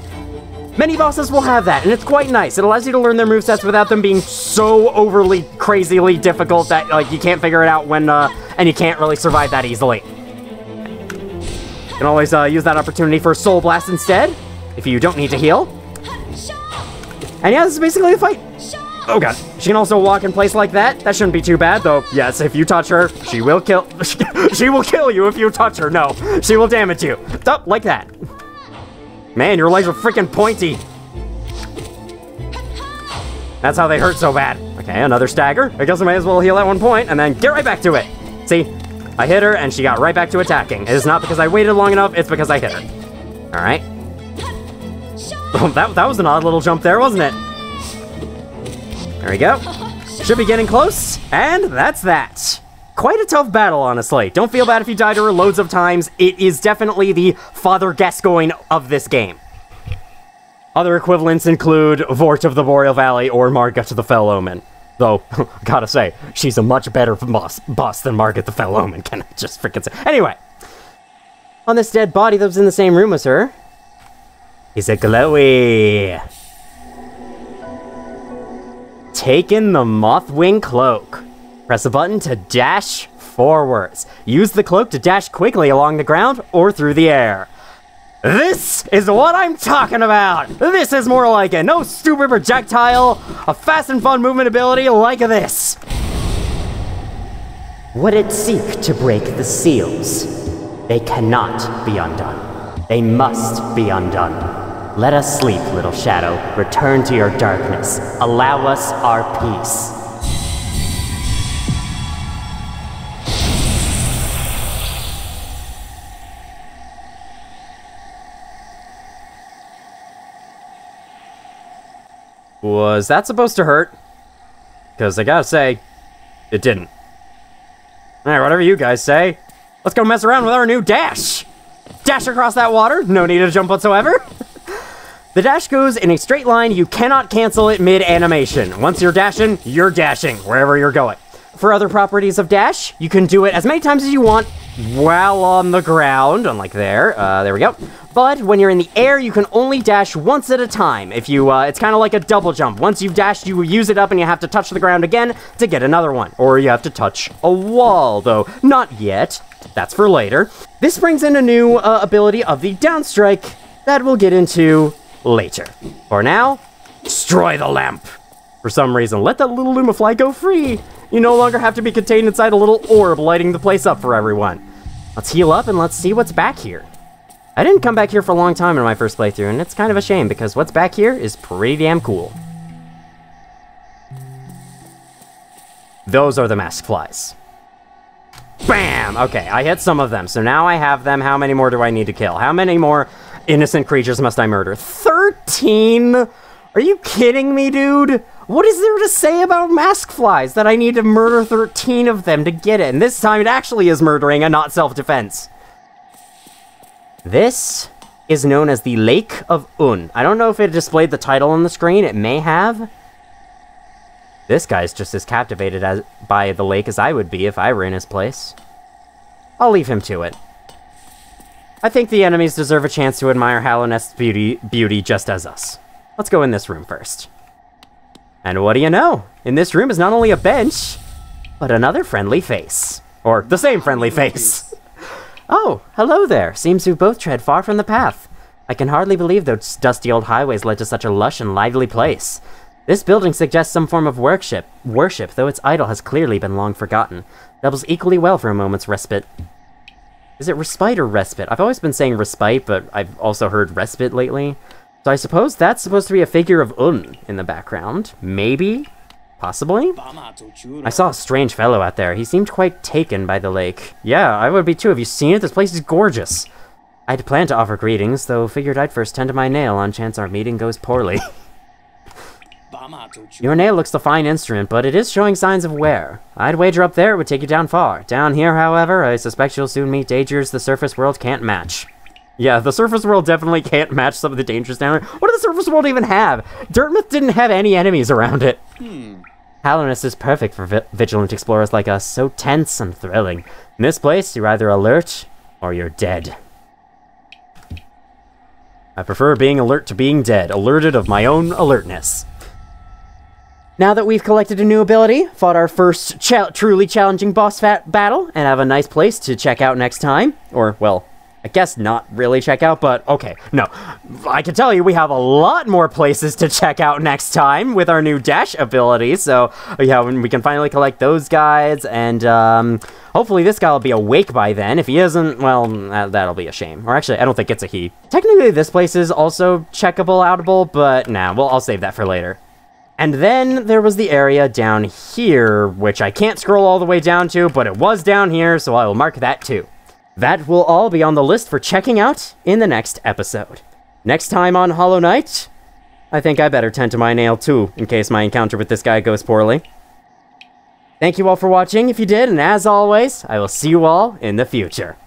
Many bosses will have that, and it's quite nice. It allows you to learn their movesets without them being so overly, crazily difficult that like you can't figure it out when, and you can't really survive that easily. You can always use that opportunity for Soul Blast instead, if you don't need to heal. And yeah, this is basically the fight. Oh god. She can also walk in place like that. That shouldn't be too bad, though. Yes, if you touch her, she will kill... she will kill you if you touch her. No, she will damage you. Up, like that. Man, your legs are freaking pointy. That's how they hurt so bad. Okay, another stagger. I guess I might as well heal at one point and then get right back to it. See? I hit her and she got right back to attacking. It is not because I waited long enough, it's because I hit her. Alright. Oh, that was an odd little jump there, wasn't it? There we go. Should be getting close, and that's that. Quite a tough battle, honestly. Don't feel bad if you die to her loads of times. It is definitely the Father Gascoigne of this game. Other equivalents include Vort of the Boreal Valley or Margit the Fell Omen. Though, gotta say, she's a much better boss than Margit the Fell Omen, can I just freaking say. Anyway, on this dead body that was in the same room as her, is a glowy. Taking the Mothwing Cloak. Press a button to dash forwards. Use the cloak to dash quickly along the ground or through the air. This is what I'm talking about! This is more like it. No stupid projectile. A fast and fun movement ability like this. Would it seek to break the seals? They cannot be undone. They must be undone. Let us sleep, little shadow. Return to your darkness. Allow us our peace. Was that supposed to hurt? Because I gotta say, it didn't. Alright, whatever you guys say. Let's go mess around with our new dash! Dash across that water, no need to jump whatsoever. The dash goes in a straight line, you cannot cancel it mid-animation. Once you're dashing, wherever you're going. For other properties of dash, you can do it as many times as you want while on the ground, unlike there. There we go. But when you're in the air, you can only dash once at a time. If you, it's kind of like a double jump. Once you've dashed, you use it up and you have to touch the ground again to get another one. Or you have to touch a wall, though not yet. That's for later. This brings in a new ability of the downstrike that we'll get into later. For now, destroy the lamp. For some reason, let that little Lumafly go free. You no longer have to be contained inside a little orb lighting the place up for everyone. Let's heal up and let's see what's back here. I didn't come back here for a long time in my first playthrough, and it's kind of a shame because what's back here is pretty damn cool. Those are the mask flies. Bam! Okay, I hit some of them, so now I have them. How many more do I need to kill? How many more innocent creatures must I murder? 13? Are you kidding me, dude? What is there to say about mask flies that I need to murder 13 of them to get it? And this time it actually is murdering and not self-defense. This is known as the Lake of Un. I don't know if it displayed the title on the screen. It may have. This guy's just as captivated by the lake as I would be if I were in his place. I'll leave him to it. I think the enemies deserve a chance to admire Hallownest's beauty just as us. Let's go in this room first. And what do you know? In this room is not only a bench, but another friendly face. Or the same friendly face. Oh, hello there. Seems you both tread far from the path. I can hardly believe those dusty old highways led to such a lush and lively place. This building suggests some form of worship, though its idol has clearly been long forgotten. Doubles equally well for a moment's respite. Is it respite or respite? I've always been saying respite, but I've also heard respite lately. So I suppose that's supposed to be a figure of Un in the background. Maybe? Possibly? I saw a strange fellow out there. He seemed quite taken by the lake. Yeah, I would be too. Have you seen it? This place is gorgeous. I'd planned to offer greetings, though figured I'd first tend to my nail on chance our meeting goes poorly. Your nail looks a fine instrument, but it is showing signs of wear. I'd wager up there it would take you down far. Down here, however, I suspect you'll soon meet dangers the surface world can't match. Yeah, the surface world definitely can't match some of the dangers down there. What does the surface world even have? Dartmouth didn't have any enemies around it. Hallownest is perfect for vigilant explorers like us, so tense and thrilling. In this place, you're either alert or you're dead. I prefer being alert to being dead, alerted of my own alertness. Now that we've collected a new ability, fought our first truly challenging boss battle, and have a nice place to check out next time, or, well, I guess not really check out, but okay, no. I can tell you we have a lot more places to check out next time with our new dash ability, so yeah, we can finally collect those guys, and hopefully this guy will be awake by then. If he isn't, well, that'll be a shame. Or actually, I don't think it's a he. Technically, this place is also checkable, outable, but nah, well, I'll save that for later. And then there was the area down here, which I can't scroll all the way down to, but it was down here, so I will mark that too. That will all be on the list for checking out in the next episode. Next time on Hollow Knight, I think I better tend to my nail too, in case my encounter with this guy goes poorly. Thank you all for watching if you did, and as always, I will see you all in the future.